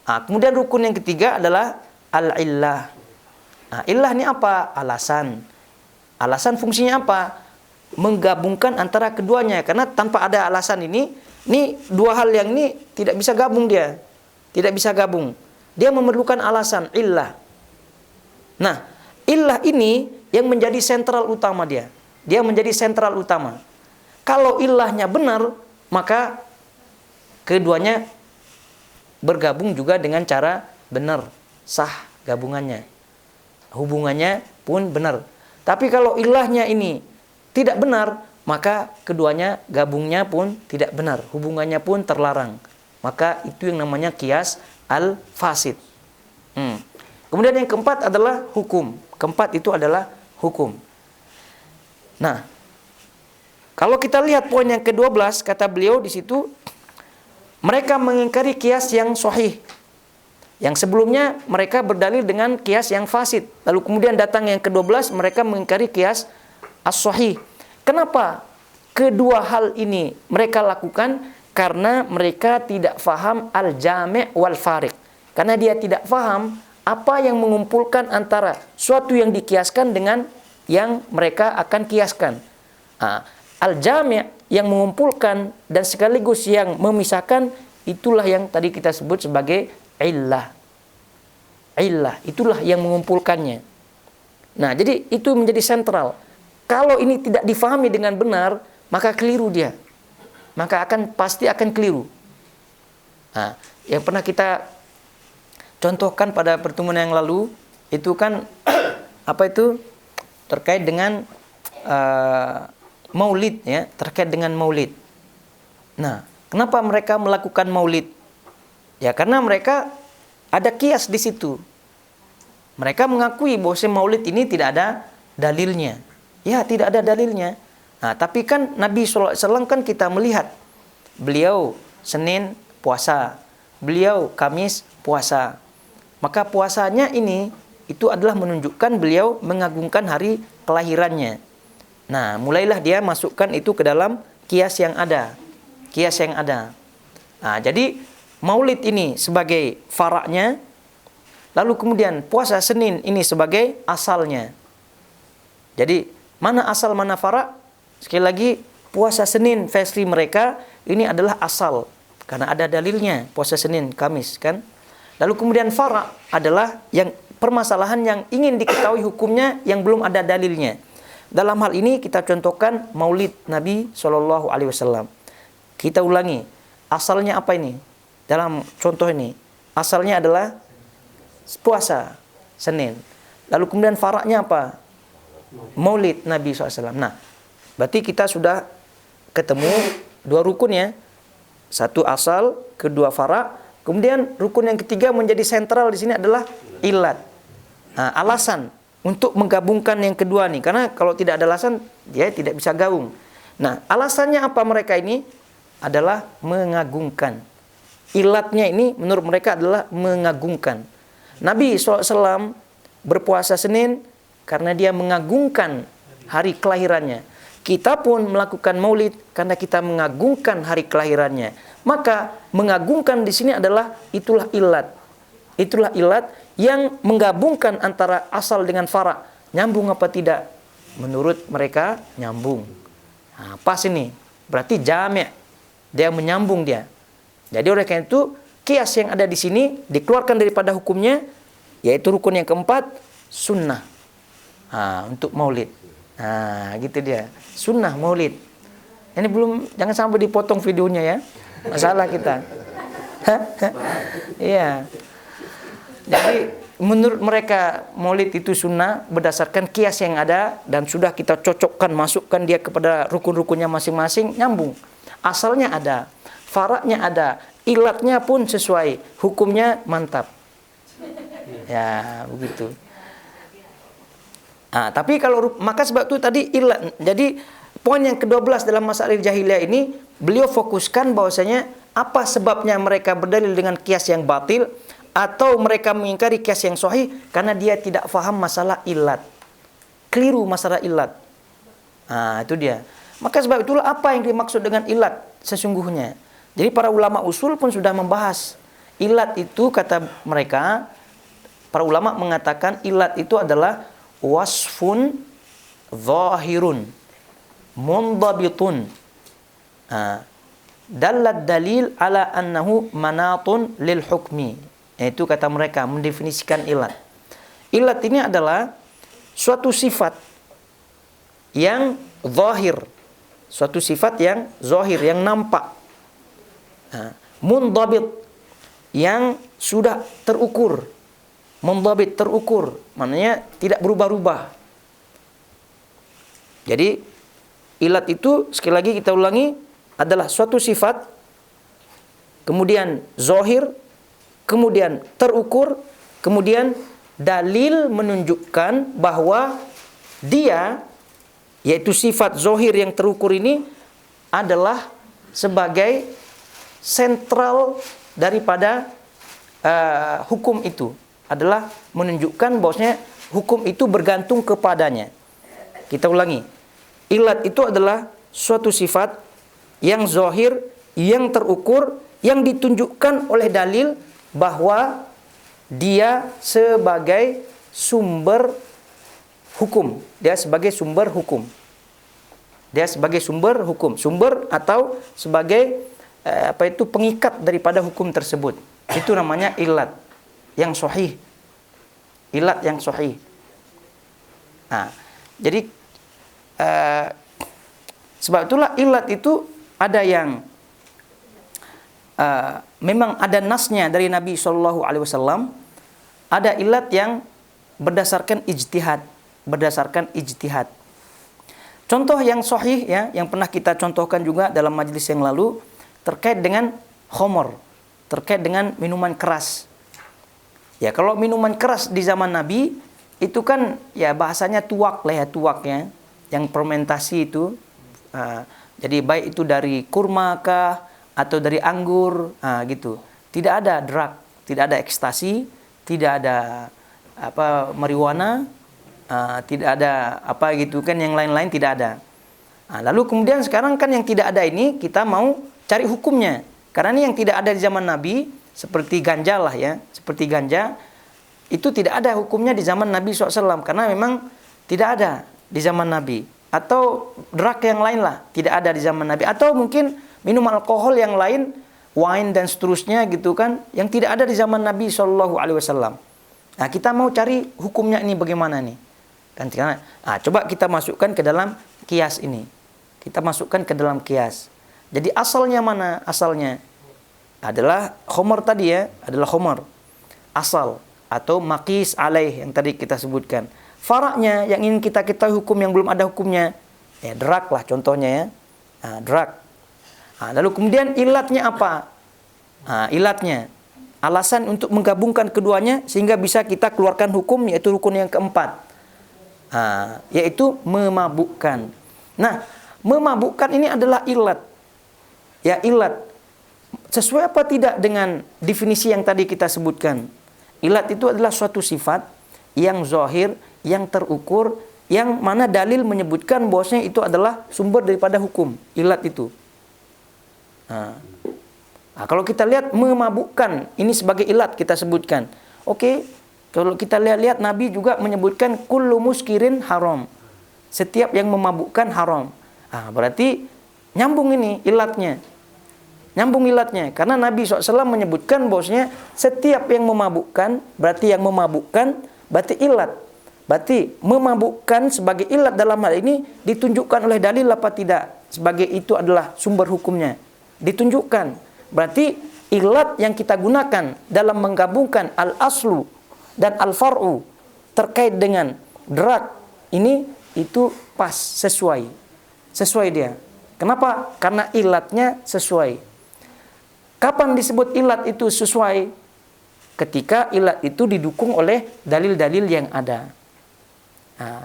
Nah, kemudian rukun yang ketiga adalah al-illah. Nah, illah ini apa? Alasan. Alasan fungsinya apa? Menggabungkan antara keduanya. Karena tanpa ada alasan ini dua hal yang ini tidak bisa gabung dia. Tidak bisa gabung. Dia memerlukan alasan, illah. Nah, illah ini yang menjadi sentral utama dia. Dia menjadi sentral utama. Kalau illahnya benar, maka keduanya bergabung juga dengan cara benar, sah gabungannya. Hubungannya pun benar. Tapi kalau ilahnya ini tidak benar, maka keduanya gabungnya pun tidak benar, hubungannya pun terlarang. Maka itu yang namanya qiyas al-fasid. Kemudian yang keempat adalah hukum. Keempat itu adalah hukum. Nah, kalau kita lihat poin yang ke-12, kata beliau di situ, mereka mengingkari qiyas yang sahih. Yang sebelumnya mereka berdalil dengan qiyas yang fasid. Lalu kemudian datang yang ke-12, mereka mengingkari qiyas as-sahih. Kenapa kedua hal ini mereka lakukan? Karena mereka tidak faham al-jami' wal fariq. Karena dia tidak faham apa yang mengumpulkan antara suatu yang dikiaskan dengan yang mereka akan kiaskan. Al-jami' yang mengumpulkan dan sekaligus yang memisahkan, itulah yang tadi kita sebut sebagai illah. Illah, itulah yang mengumpulkannya. Nah, jadi itu menjadi sentral. Kalau ini tidak difahami dengan benar, maka keliru dia. Maka pasti akan keliru. Nah, yang pernah kita contohkan pada pertemuan yang lalu, itu kan terkait dengan maulid, ya, terkait dengan maulid. Nah, kenapa mereka melakukan maulid? Ya, karena mereka ada qiyas di situ. Mereka mengakui bahwa maulid ini tidak ada dalilnya. Ya, tidak ada dalilnya. Nah, tapi kan Nabi SAW kan kita melihat beliau Senin puasa, beliau Kamis puasa. Maka puasanya ini itu adalah menunjukkan beliau mengagungkan hari kelahirannya. Nah, mulailah dia masukkan itu ke dalam qiyas yang ada. Qiyas yang ada. Nah, jadi maulid ini sebagai faraknya, lalu kemudian puasa Senin ini sebagai asalnya. Jadi mana asal mana farak? Sekali lagi, puasa Senin versi mereka ini adalah asal karena ada dalilnya, puasa Senin, Kamis, kan? Lalu kemudian farak adalah yang permasalahan yang ingin diketahui hukumnya yang belum ada dalilnya. Dalam hal ini kita contohkan maulid Nabi SAW. Kita ulangi, asalnya apa ini? Dalam contoh ini, asalnya adalah puasa Senin. Lalu kemudian faraknya apa? Maulid Nabi SAW. Nah, berarti kita sudah ketemu dua rukun, ya. Satu asal, kedua farak. Kemudian rukun yang ketiga menjadi sentral di sini adalah ilat. Nah, alasan untuk menggabungkan yang kedua nih. Karena kalau tidak ada alasan, dia tidak bisa gabung. Nah, alasannya apa mereka ini? Adalah mengagungkan. Ilatnya ini menurut mereka adalah mengagungkan. Nabi SAW berpuasa Senin karena dia mengagungkan hari kelahirannya. Kita pun melakukan maulid karena kita mengagungkan hari kelahirannya. Maka mengagungkan di sini adalah itulah ilat. Itulah ilat yang menggabungkan antara asal dengan fara. Nyambung apa tidak? Menurut mereka nyambung. Nah, pas ini. Berarti jami'. Dia menyambung dia. Jadi oleh karena itu kias yang ada di sini dikeluarkan daripada hukumnya, yaitu rukun yang keempat, sunnah. Untuk maulid. Gitu dia. Sunnah maulid. Ini belum, jangan sampai dipotong videonya ya. Masalah kita. Iya. Jadi menurut mereka maulid itu sunnah berdasarkan kias yang ada dan sudah kita cocokkan, masukkan dia kepada rukun-rukunnya masing-masing, nyambung. Asalnya ada, faraknya ada, ilatnya pun sesuai, hukumnya mantap. Ya, begitu. Tapi kalau maka sebab itu tadi ilat. Jadi poin yang ke-12 dalam masalah jahiliyah ini, beliau fokuskan bahwasanya apa sebabnya mereka berdalil dengan kias yang batil atau mereka mengingkari kias yang sahih karena dia tidak faham masalah ilat. Keliru masalah ilat. Itu dia. Maka sebab itulah apa yang dimaksud dengan ilat sesungguhnya. Jadi para ulama usul pun sudah membahas. Ilat itu kata mereka, para ulama mengatakan ilat itu adalah wasfun zahirun mundabitun dallat dalil ala annahu manatun lil hukmi. Itu kata mereka mendefinisikan ilat. Ilat ini adalah suatu sifat yang zahir, suatu sifat yang zahir, yang nampak, mundabit, yang sudah terukur. Mundabit, terukur, maknanya tidak berubah-ubah. Jadi ilat itu, sekali lagi kita ulangi, adalah suatu sifat, kemudian zahir, kemudian terukur, kemudian dalil menunjukkan bahwa dia, yaitu sifat zahir yang terukur ini, adalah sebagai sentral daripada hukum itu. Adalah menunjukkan bahwasanya hukum itu bergantung kepadanya. Kita ulangi. Ilat itu adalah suatu sifat yang zahir, yang terukur, yang ditunjukkan oleh dalil bahwa dia sebagai sumber hukum. Dia sebagai sumber hukum. Dia sebagai sumber hukum. Sumber atau sebagai pengikat daripada hukum tersebut. Itu namanya ilat yang sahih. Ilat yang sahih. Jadi sebab itulah ilat itu ada yang memang ada nasnya dari Nabi SAW. Ada ilat yang berdasarkan ijtihad. Contoh yang sahih ya, yang pernah kita contohkan juga dalam majelis yang lalu, terkait dengan khamr, terkait dengan minuman keras. Ya, kalau minuman keras di zaman Nabi itu kan ya bahasanya tuak lah ya, tuak ya, yang fermentasi itu. Jadi baik itu dari kurma kah atau dari anggur, gitu. Tidak ada drug, tidak ada ekstasi, tidak ada marijuana, tidak ada apa gitu kan, yang lain-lain tidak ada. Lalu kemudian sekarang kan yang tidak ada ini kita mau cari hukumnya. Karena ini yang tidak ada di zaman Nabi, seperti ganja lah ya, seperti ganja, itu tidak ada hukumnya di zaman Nabi SAW. Karena memang tidak ada di zaman Nabi. Atau drug yang lain lah, tidak ada di zaman Nabi. Atau mungkin minum alkohol yang lain, wine dan seterusnya gitu kan, yang tidak ada di zaman Nabi SAW. Nah, kita mau cari hukumnya ini bagaimana nih? Kan, coba kita masukkan ke dalam kias ini. Kita masukkan ke dalam kias. Jadi asalnya mana? Asalnya adalah khamr tadi ya, adalah khamr. Asal atau maqis alaih yang tadi kita sebutkan. Faraknya yang ingin kita ketahui hukum yang belum ada hukumnya, ya drug lah contohnya ya. Drug. Lalu kemudian ilatnya apa? Ilatnya alasan untuk menggabungkan keduanya sehingga bisa kita keluarkan hukum, yaitu rukun yang keempat, yaitu memabukkan. Nah, memabukkan ini adalah ilat. Ya, ilat. Sesuai apa tidak dengan definisi yang tadi kita sebutkan? Ilat itu adalah suatu sifat yang zahir, yang terukur, yang mana dalil menyebutkan bahwasanya itu adalah sumber daripada hukum. Ilat itu. Nah, kalau kita lihat memabukkan, ini sebagai ilat kita sebutkan. Oke, kalau kita lihat Nabi juga menyebutkan kullu muskirin haram. Setiap yang memabukkan haram. Berarti nyambung ini ilatnya. Nyambung ilatnya. Karena Nabi SAW menyebutkan bahwasanya setiap yang memabukkan, berarti yang memabukkan, berarti ilat. Berarti memabukkan sebagai ilat dalam hal ini ditunjukkan oleh dalil apa tidak? Sebagai itu adalah sumber hukumnya. Ditunjukkan. Berarti ilat yang kita gunakan dalam menggabungkan al-aslu dan al-far'u terkait dengan drug ini, itu pas, sesuai. Sesuai dia. Kenapa? Karena ilatnya sesuai. Kapan disebut ilat itu sesuai? Ketika ilat itu didukung oleh dalil-dalil yang ada.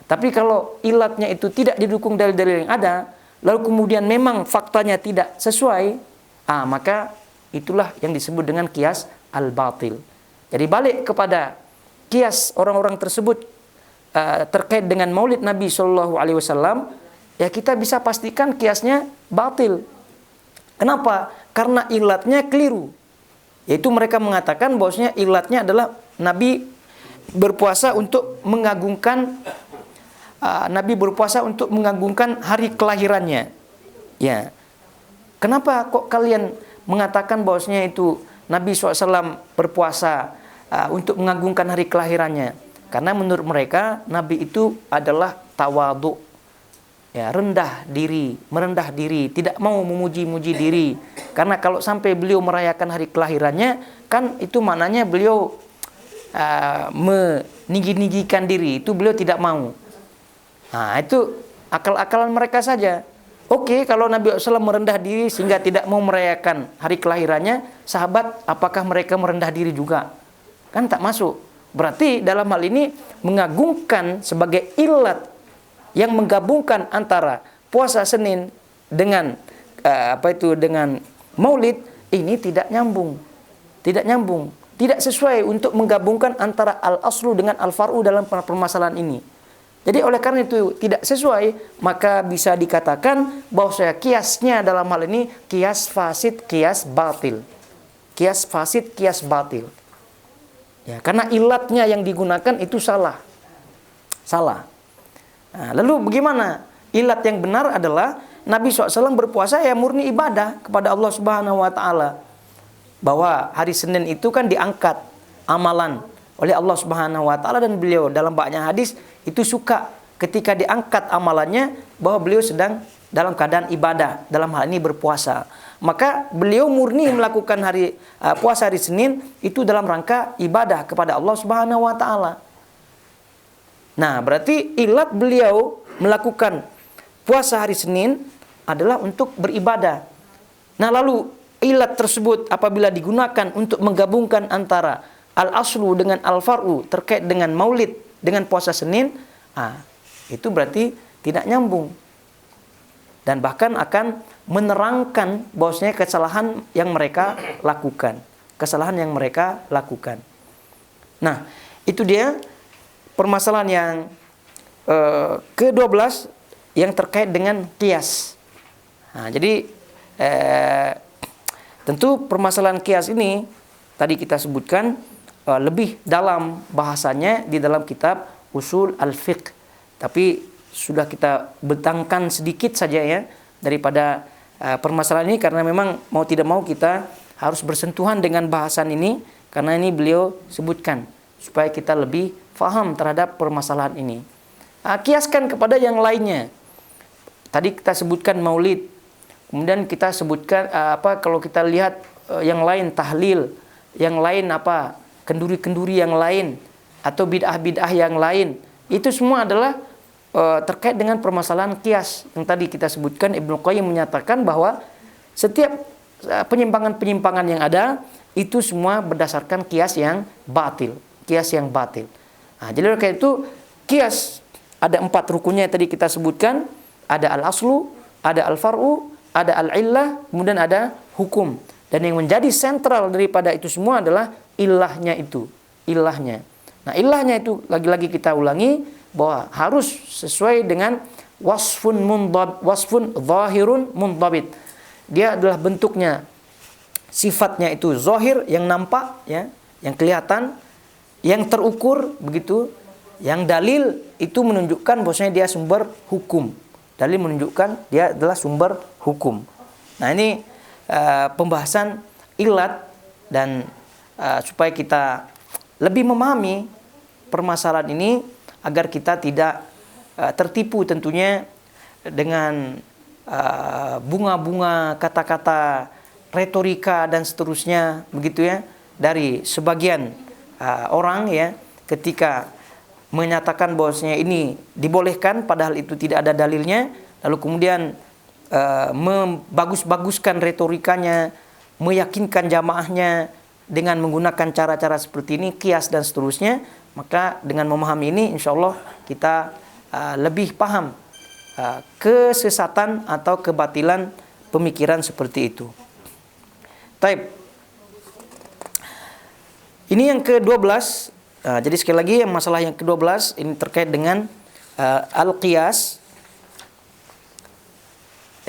Tapi kalau ilatnya itu tidak didukung dalil-dalil yang ada, lalu kemudian memang faktanya tidak sesuai, maka itulah yang disebut dengan kias al-batil. Jadi balik kepada kias orang-orang tersebut terkait dengan maulid Nabi SAW, ya kita bisa pastikan kiasnya batil. Kenapa? Karena ilatnya keliru. Yaitu mereka mengatakan bahwasanya ilatnya adalah Nabi berpuasa untuk mengagungkan hari kelahirannya. Ya. Kenapa kok kalian mengatakan bahwasanya itu Nabi SAW berpuasa untuk mengagungkan hari kelahirannya? Karena menurut mereka Nabi itu adalah tawadhu. Ya, merendah diri, tidak mau memuji-muji diri. Karena kalau sampai beliau merayakan hari kelahirannya, kan itu maknanya beliau meninggi-ninggikan diri, itu beliau tidak mau. Itu akal-akalan mereka saja. Oke, kalau Nabi SAW merendah diri sehingga tidak mau merayakan hari kelahirannya, sahabat, apakah mereka merendah diri juga? Kan tak masuk. Berarti dalam hal ini mengagungkan sebagai ilat yang menggabungkan antara puasa Senin dengan dengan Maulid, ini tidak nyambung. Tidak sesuai untuk menggabungkan antara al-aslu dengan al-far'u dalam permasalahan ini. Jadi oleh karena itu tidak sesuai, maka bisa dikatakan bahwa kiasnya dalam hal ini kias fasid, kias batil. Kias fasid, kias batil. Ya, karena ilatnya yang digunakan itu salah. Lalu bagaimana? Ilat yang benar adalah Nabi SAW berpuasa ya murni ibadah kepada Allah Subhanahu wa Ta'ala. Bahwa hari Senin itu kan diangkat amalan oleh Allah Subhanahu wa Ta'ala, dan beliau dalam banyak hadis itu suka ketika diangkat amalannya bahwa beliau sedang dalam keadaan ibadah, dalam hal ini berpuasa. Maka beliau murni melakukan puasa hari Senin itu dalam rangka ibadah kepada Allah Subhanahu wa Ta'ala. Nah, berarti ilat beliau melakukan puasa hari Senin adalah untuk beribadah. Nah, lalu ilat tersebut apabila digunakan untuk menggabungkan antara al-aslu dengan al-far'u terkait dengan maulid dengan puasa Senin, itu berarti tidak nyambung. Dan bahkan akan menerangkan bahwasanya kesalahan yang mereka lakukan. Nah, itu dia permasalahan yang ke-12 yang terkait dengan kias. Jadi tentu permasalahan kias ini tadi kita sebutkan lebih dalam bahasanya di dalam kitab Usul al-Fiqh. Tapi sudah kita bentangkan sedikit saja ya daripada permasalahan ini, karena memang mau tidak mau kita harus bersentuhan dengan bahasan ini, karena ini beliau sebutkan supaya kita lebih faham terhadap permasalahan ini. Kiaskan kepada yang lainnya. Tadi kita sebutkan maulid, kemudian kita sebutkan kalau kita lihat yang lain tahlil, yang lain kenduri-kenduri yang lain atau bid'ah-bid'ah yang lain, itu semua adalah terkait dengan permasalahan kias yang tadi kita sebutkan. Ibnu Qayyim menyatakan bahwa setiap penyimpangan-penyimpangan yang ada itu semua berdasarkan kias yang batil. Jadi oleh karena itu kias ada 4 rukunnya yang tadi kita sebutkan. Ada al-aslu, ada al-far'u, ada al-illah, kemudian ada hukum. Dan yang menjadi sentral daripada itu semua adalah ilahnya itu. ilahnya. Nah, ilahnya itu lagi-lagi kita ulangi bahwa harus sesuai dengan wasfun zahirun mundhabit. Dia adalah bentuknya, sifatnya itu zahir, yang nampak ya, yang kelihatan, yang terukur begitu. Yang dalil itu menunjukkan bahwasanya dia sumber hukum. Dalil menunjukkan dia adalah sumber hukum. Nah, ini pembahasan ilat, dan supaya kita lebih memahami permasalahan ini agar kita tidak tertipu tentunya dengan bunga-bunga kata-kata, retorika dan seterusnya begitu ya, dari sebagian orang ya, ketika menyatakan bahwasanya ini dibolehkan padahal itu tidak ada dalilnya, lalu kemudian membagus-baguskan retorikanya, meyakinkan jamaahnya dengan menggunakan cara-cara seperti ini, kias dan seterusnya. Maka dengan memahami ini insyaallah kita lebih paham kesesatan atau kebatilan pemikiran seperti itu. Taib. Ini yang ke-12. Jadi sekali lagi yang masalah yang ke-12 ini terkait dengan al-qiyas.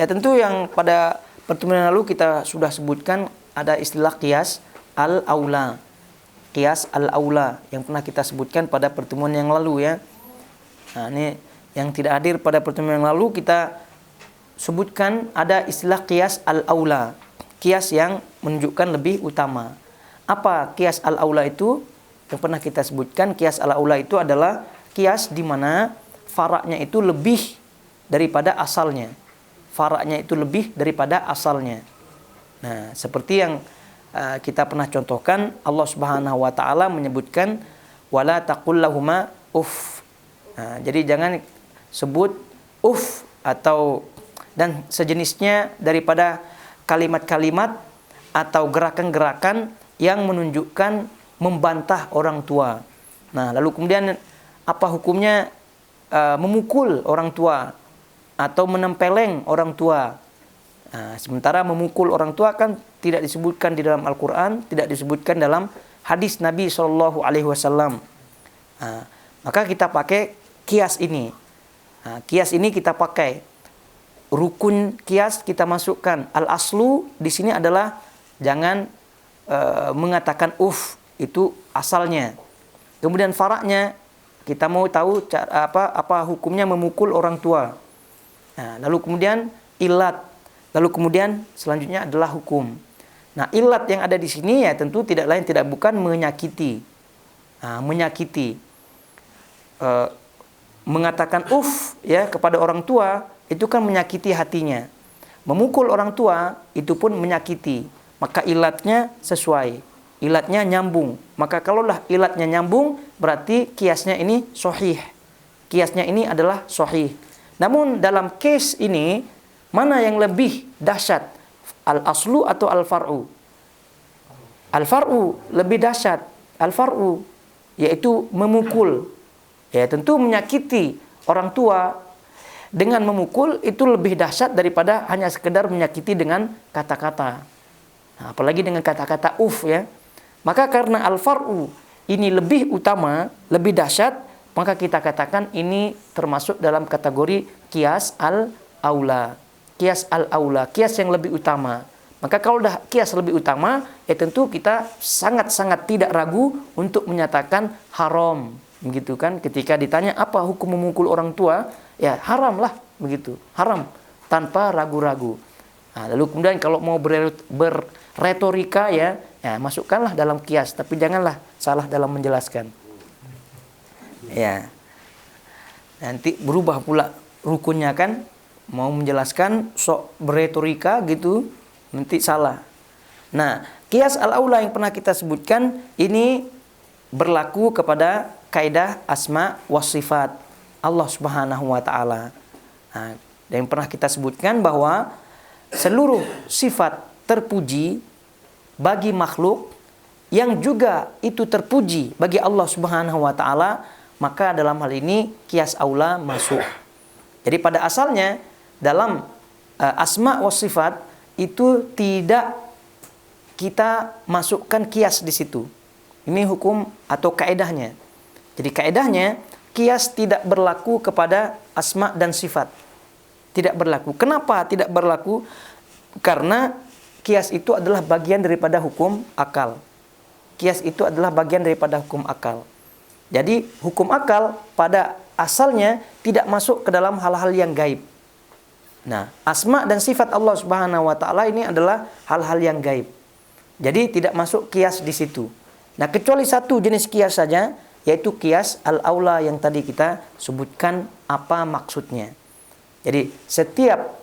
Ya, tentu yang pada pertemuan lalu kita sudah sebutkan ada istilah qiyas al-aula. Qiyas al-aula yang pernah kita sebutkan pada pertemuan yang lalu ya. Nah, ini yang tidak hadir pada pertemuan yang lalu kita sebutkan ada istilah qiyas al-aula. Qiyas yang menunjukkan lebih utama. Apa qiyas al-aula itu? Yang pernah kita sebutkan, qiyas al-aula itu adalah qiyas di mana faraknya itu lebih daripada asalnya. Faraknya itu lebih daripada asalnya. Nah, seperti yang kita pernah contohkan, Allah Subhanahu wa taala menyebutkan wala taqul lahuma uff. Nah, jadi jangan sebut uff atau dan sejenisnya daripada kalimat-kalimat atau gerakan-gerakan yang menunjukkan membantah orang tua. Nah, lalu kemudian apa hukumnya memukul orang tua atau menempeleng orang tua? Nah, sementara memukul orang tua kan tidak disebutkan di dalam Al-Quran, tidak disebutkan dalam hadis Nabi SAW. Nah, maka kita pakai kias ini. Nah, kias ini kita pakai. Rukun kias kita masukkan. Al-aslu di sini adalah jangan mengatakan itu asalnya. Kemudian faraknya kita mau tahu apa hukumnya memukul orang tua. Nah, lalu kemudian ilat. Lalu kemudian selanjutnya adalah hukum. Nah, ilat yang ada di sini ya tentu tidak lain tidak bukan menyakiti. Nah, menyakiti. Mengatakan ya kepada orang tua itu kan menyakiti hatinya. Memukul orang tua itu pun menyakiti. Maka ilatnya sesuai. Ilatnya nyambung. Maka kalaulah ilatnya nyambung, berarti kiasnya ini sahih. Kiasnya ini adalah sahih. Namun dalam case ini, mana yang lebih dahsyat? Al-aslu atau al-far'u? Al-far'u lebih dahsyat. Al-far'u yaitu memukul. Ya, tentu menyakiti orang tua dengan memukul itu lebih dahsyat daripada hanya sekedar menyakiti dengan kata-kata. Nah, apalagi dengan kata-kata ya. Maka karena al-far'u ini lebih utama, lebih dahsyat, maka kita katakan ini termasuk dalam kategori qiyas al-aula. Qiyas al-aula, qiyas yang lebih utama. Maka kalau dah qiyas lebih utama, ya tentu kita sangat-sangat tidak ragu untuk menyatakan haram. Begitu kan, ketika ditanya apa hukum memukul orang tua, ya haram lah, begitu. Haram, tanpa ragu-ragu. Nah, lalu kemudian kalau mau berretorika ya masukkanlah dalam qiyas, tapi janganlah salah dalam menjelaskan. Ya. Nanti berubah pula rukunnya kan, mau menjelaskan sok berretorika gitu, nanti salah. Nah, qiyas al-aula yang pernah kita sebutkan ini berlaku kepada kaidah asma wa sifat Allah Subhanahu wa taala. Nah, dan yang pernah kita sebutkan bahwa seluruh sifat terpuji bagi makhluk yang juga itu terpuji bagi Allah Subhanahu wa taala, maka dalam hal ini qiyas aula masuk. Jadi pada asalnya dalam asma wa sifat itu tidak kita masukkan qiyas di situ. Ini hukum atau kaedahnya. Jadi kaedahnya, qiyas tidak berlaku kepada asma dan sifat. Tidak berlaku. Kenapa tidak berlaku? Karena qiyas itu adalah bagian daripada hukum akal. Qiyas itu adalah bagian daripada hukum akal. Jadi hukum akal pada asalnya tidak masuk ke dalam hal-hal yang gaib. Nah, asma dan sifat Allah Subhanahu wa taala ini adalah hal-hal yang gaib. Jadi tidak masuk qiyas di situ. Nah, kecuali satu jenis qiyas saja, yaitu qiyas al-aula yang tadi kita sebutkan apa maksudnya. Jadi setiap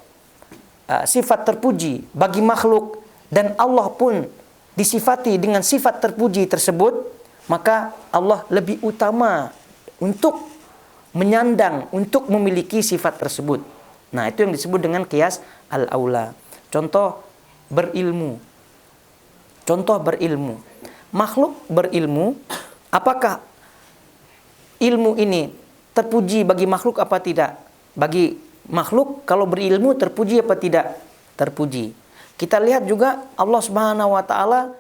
sifat terpuji bagi makhluk dan Allah pun disifati dengan sifat terpuji tersebut, maka Allah lebih utama untuk menyandang, untuk memiliki sifat tersebut. Nah, itu yang disebut dengan qiyas al-aula. Contoh berilmu. Makhluk berilmu, apakah ilmu ini terpuji bagi makhluk apa tidak? Bagi makhluk kalau berilmu terpuji apa tidak? Terpuji. Kita lihat juga Allah Subhanahu wa taala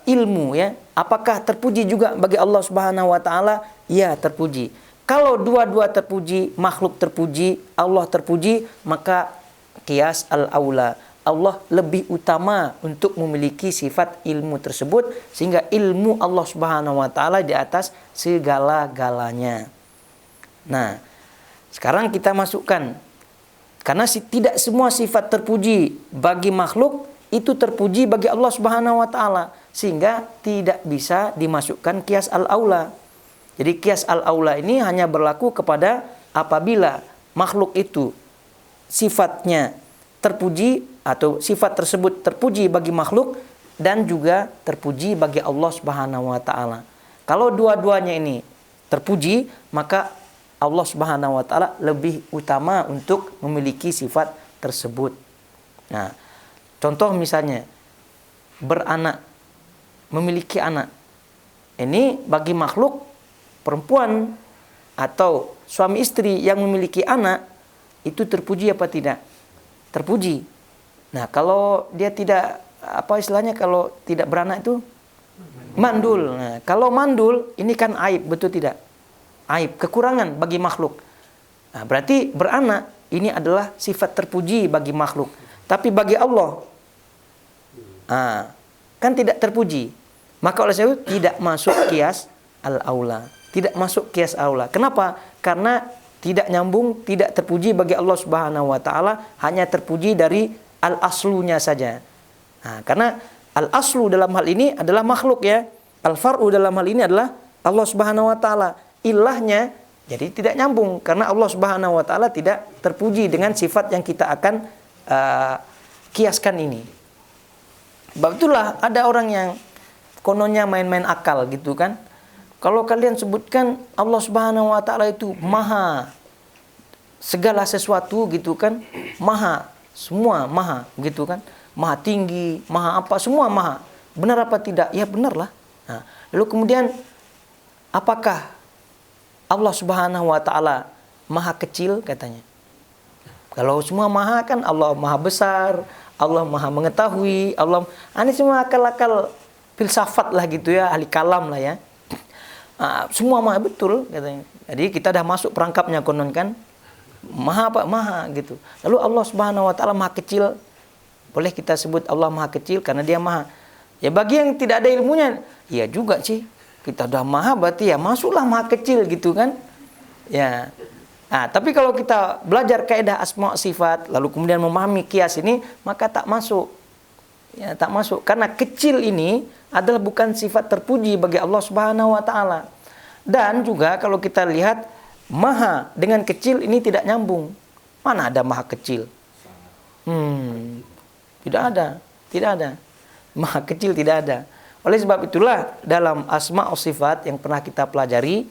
ilmu ya. Apakah terpuji juga bagi Allah Subhanahu wa taala? Ya, terpuji. Kalau dua-dua terpuji, makhluk terpuji, Allah terpuji, maka qiyas al-aula. Allah lebih utama untuk memiliki sifat ilmu tersebut, sehingga ilmu Allah Subhanahu wa taala di atas segala-galanya. Nah, sekarang kita masukkan, karena tidak semua sifat terpuji bagi makhluk itu terpuji bagi Allah Subhanahu wa taala, sehingga tidak bisa dimasukkan qiyas al-aula. Jadi qiyas al-aula ini hanya berlaku kepada apabila makhluk itu sifatnya terpuji atau sifat tersebut terpuji bagi makhluk dan juga terpuji bagi Allah Subhanahu wa taala. Kalau dua-duanya ini terpuji, maka Allah Subhanahu wa taala lebih utama untuk memiliki sifat tersebut. Nah, contoh misalnya beranak, memiliki anak. Ini bagi makhluk perempuan atau suami istri yang memiliki anak itu terpuji apa tidak? Terpuji. Nah, kalau dia tidak, apa istilahnya, kalau tidak beranak itu mandul. Nah, kalau mandul ini kan aib, betul tidak? Aib, kekurangan bagi makhluk. Nah, berarti beranak ini adalah sifat terpuji bagi makhluk. Tapi bagi Allah, kan tidak terpuji. Maka oleh sebab itu tidak masuk qiyas al-aula. Tidak masuk qiyas aula. Kenapa? Karena tidak nyambung, tidak terpuji bagi Allah Subhanahu wa taala, hanya terpuji dari al-aslunya saja. Nah, karena al-aslu dalam hal ini adalah makhluk ya. Al-far'u dalam hal ini adalah Allah Subhanahu wa taala. Ilahnya jadi tidak nyambung karena Allah Subhanahu wa taala tidak terpuji dengan sifat yang kita akan kiaskan ini. Sebab itulah ada orang yang kononnya main-main akal gitu kan. Kalau kalian sebutkan Allah Subhanahu wa taala itu maha segala sesuatu gitu kan, maha, semua maha gitu kan, maha tinggi, maha apa, semua maha. Benar apa tidak? Ya benarlah. Nah, lalu kemudian apakah Allah Subhanahu wa taala maha kecil katanya? Kalau semua maha kan Allah maha besar, Allah maha mengetahui, Allah ini semua akal-akal filsafat lah gitu ya, ahli kalam lah ya. Semua maha betul katanya. Jadi kita dah masuk perangkapnya konon kan. Maha apa? Maha gitu. Lalu Allah Subhanahu wa taala maha kecil. Boleh kita sebut Allah maha kecil karena dia maha. Ya bagi yang tidak ada ilmunya, ya juga sih. Kita dah maha berarti ya masuklah maha kecil gitu kan. Ya. Nah, tapi kalau kita belajar kaidah asma sifat lalu kemudian memahami qiyas ini, maka tak masuk. Ya, tak masuk karena kecil ini adalah bukan sifat terpuji bagi Allah Subhanahu wa taala. Dan juga kalau kita lihat maha dengan kecil ini tidak nyambung. Mana ada maha kecil? Tidak ada. Maha kecil tidak ada. Oleh sebab itulah dalam asma wa sifat yang pernah kita pelajari,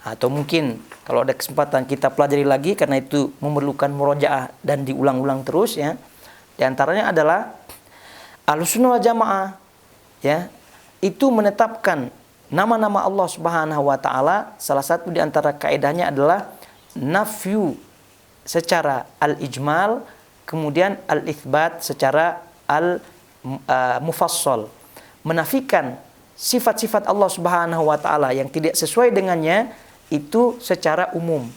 atau mungkin kalau ada kesempatan kita pelajari lagi karena itu memerlukan murojaah dan diulang-ulang terus ya. Di antaranya adalah Ahlussunnah wal Jamaah ya, itu menetapkan nama-nama Allah Subhanahu wa taala, salah satu di antara kaidahnya adalah nafyu secara al-ijmal, kemudian al-itsbat secara al-mufassal. Menafikan sifat-sifat Allah Subhanahu wa taala yang tidak sesuai dengannya itu secara umum,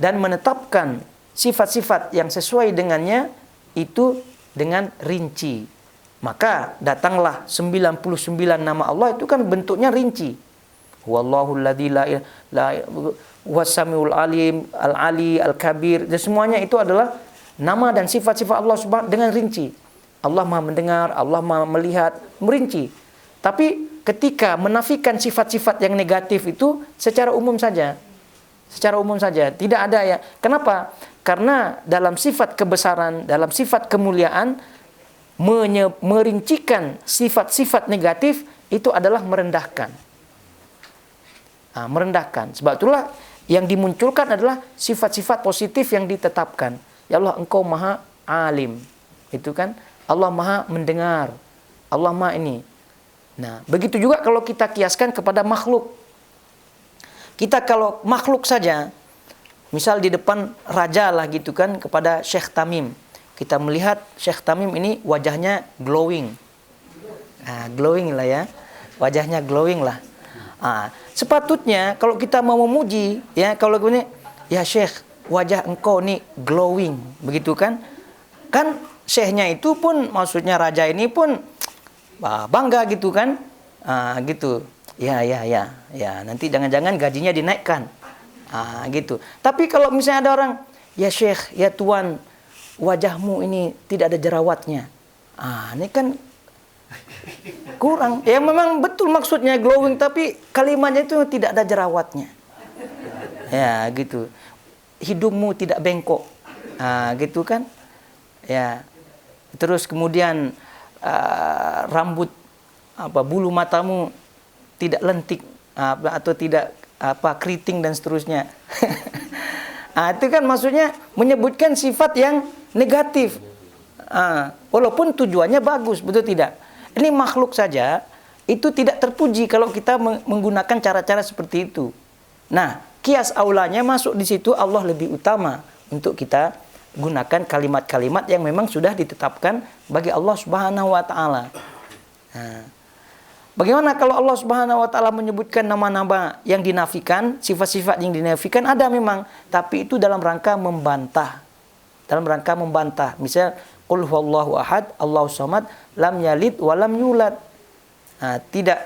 dan menetapkan sifat-sifat yang sesuai dengannya itu dengan rinci. Maka datanglah 99 nama Allah, itu kan bentuknya rinci. Wallahu alladzi la wasamiul alim, al-ali, al-kabir, dan semuanya itu adalah nama dan sifat-sifat Allah Subhanahu dengan rinci. Allah Maha mendengar, Allah Maha melihat, merinci. Tapi ketika menafikan sifat-sifat yang negatif itu secara umum saja. Secara umum saja, tidak ada ya. Kenapa? Karena dalam sifat kebesaran, dalam sifat kemuliaan, merincikan sifat-sifat negatif itu adalah merendahkan. Merendahkan. Sebab itulah yang dimunculkan adalah sifat-sifat positif yang ditetapkan. Ya Allah, Engkau Maha Alim. Itu kan? Allah Maha mendengar. Allah Maha ini. Nah, begitu juga kalau kita kiaskan kepada makhluk. Kita kalau makhluk saja, misal di depan raja lah gitu kan, kepada Syekh Tamim. Kita melihat Syekh Tamim ini wajahnya glowing. Glowing lah ya. Wajahnya glowing lah. Sepatutnya kalau kita mau memuji, ya kalau gini, ya Syekh, wajah engkau nih glowing, begitu kan? Kan syekhnya itu pun, maksudnya raja ini pun bangga gitu kan? Gitu. Ya, nanti jangan-jangan gajinya dinaikkan. Gitu. Tapi kalau misalnya ada orang, ya Syekh, ya Tuan, wajahmu ini tidak ada jerawatnya. Ini kan kurang. Ya memang betul maksudnya glowing, tapi kalimatnya itu tidak ada jerawatnya. Ya, gitu. Hidungmu tidak bengkok. Gitu kan? Ya. Terus kemudian rambut bulu matamu tidak lentik atau tidak keriting dan seterusnya. Itu kan maksudnya menyebutkan sifat yang negatif. Walaupun tujuannya bagus, betul tidak? Ini makhluk saja itu tidak terpuji kalau kita menggunakan cara-cara seperti itu. Nah, kias aulanya masuk di situ, Allah lebih utama untuk kita gunakan kalimat-kalimat yang memang sudah ditetapkan bagi Allah Subhanahu wa taala. Bagaimana kalau Allah Subhanahu wa taala menyebutkan nama-nama yang dinafikan, sifat-sifat yang dinafikan ada memang, tapi itu dalam rangka membantah. Dalam rangka membantah. Misal qul huwallahu ahad, Allahu samad, lam yalid wa lam yulad. Tidak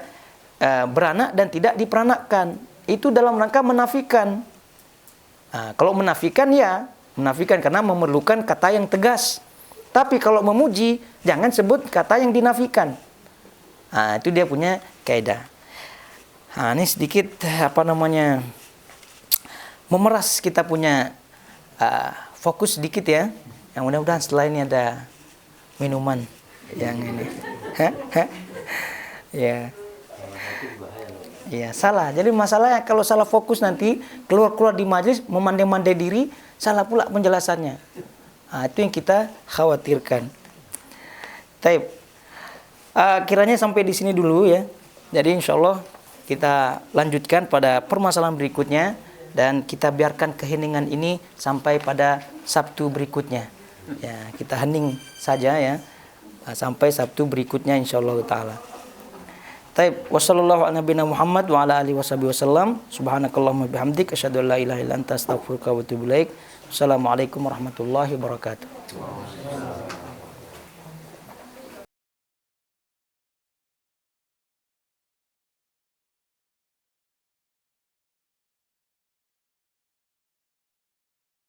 beranak dan tidak diperanakkan. Itu dalam rangka menafikan. Kalau menafikan ya, menafikan karena memerlukan kata yang tegas. Tapi kalau memuji, jangan sebut kata yang dinafikan. Itu dia punya kaidah. Ini sedikit memeras kita punya fokus sedikit ya. Yang mudah-mudahan setelah ini ada minuman yang ini. Ya, salah. Jadi masalahnya kalau salah fokus nanti keluar-keluar di majelis memandai-mandai diri, salah pula penjelasannya. Itu yang kita khawatirkan. Taib. Kiranya sampai di sini dulu ya. Jadi insya Allah kita lanjutkan pada permasalahan berikutnya, dan kita biarkan keheningan ini sampai pada Sabtu berikutnya. Ya, kita hening saja ya sampai Sabtu berikutnya insya Allah taala. Taib. Wassallallahu ala nabiyina Muhammad wa ala alihi wasallam. Subhanakallahumma bihamdik asyhadu an la ilaha illa anta astaghfiruka wa atubu ilaik. Assalamualaikum warahmatullahi wabarakatuh.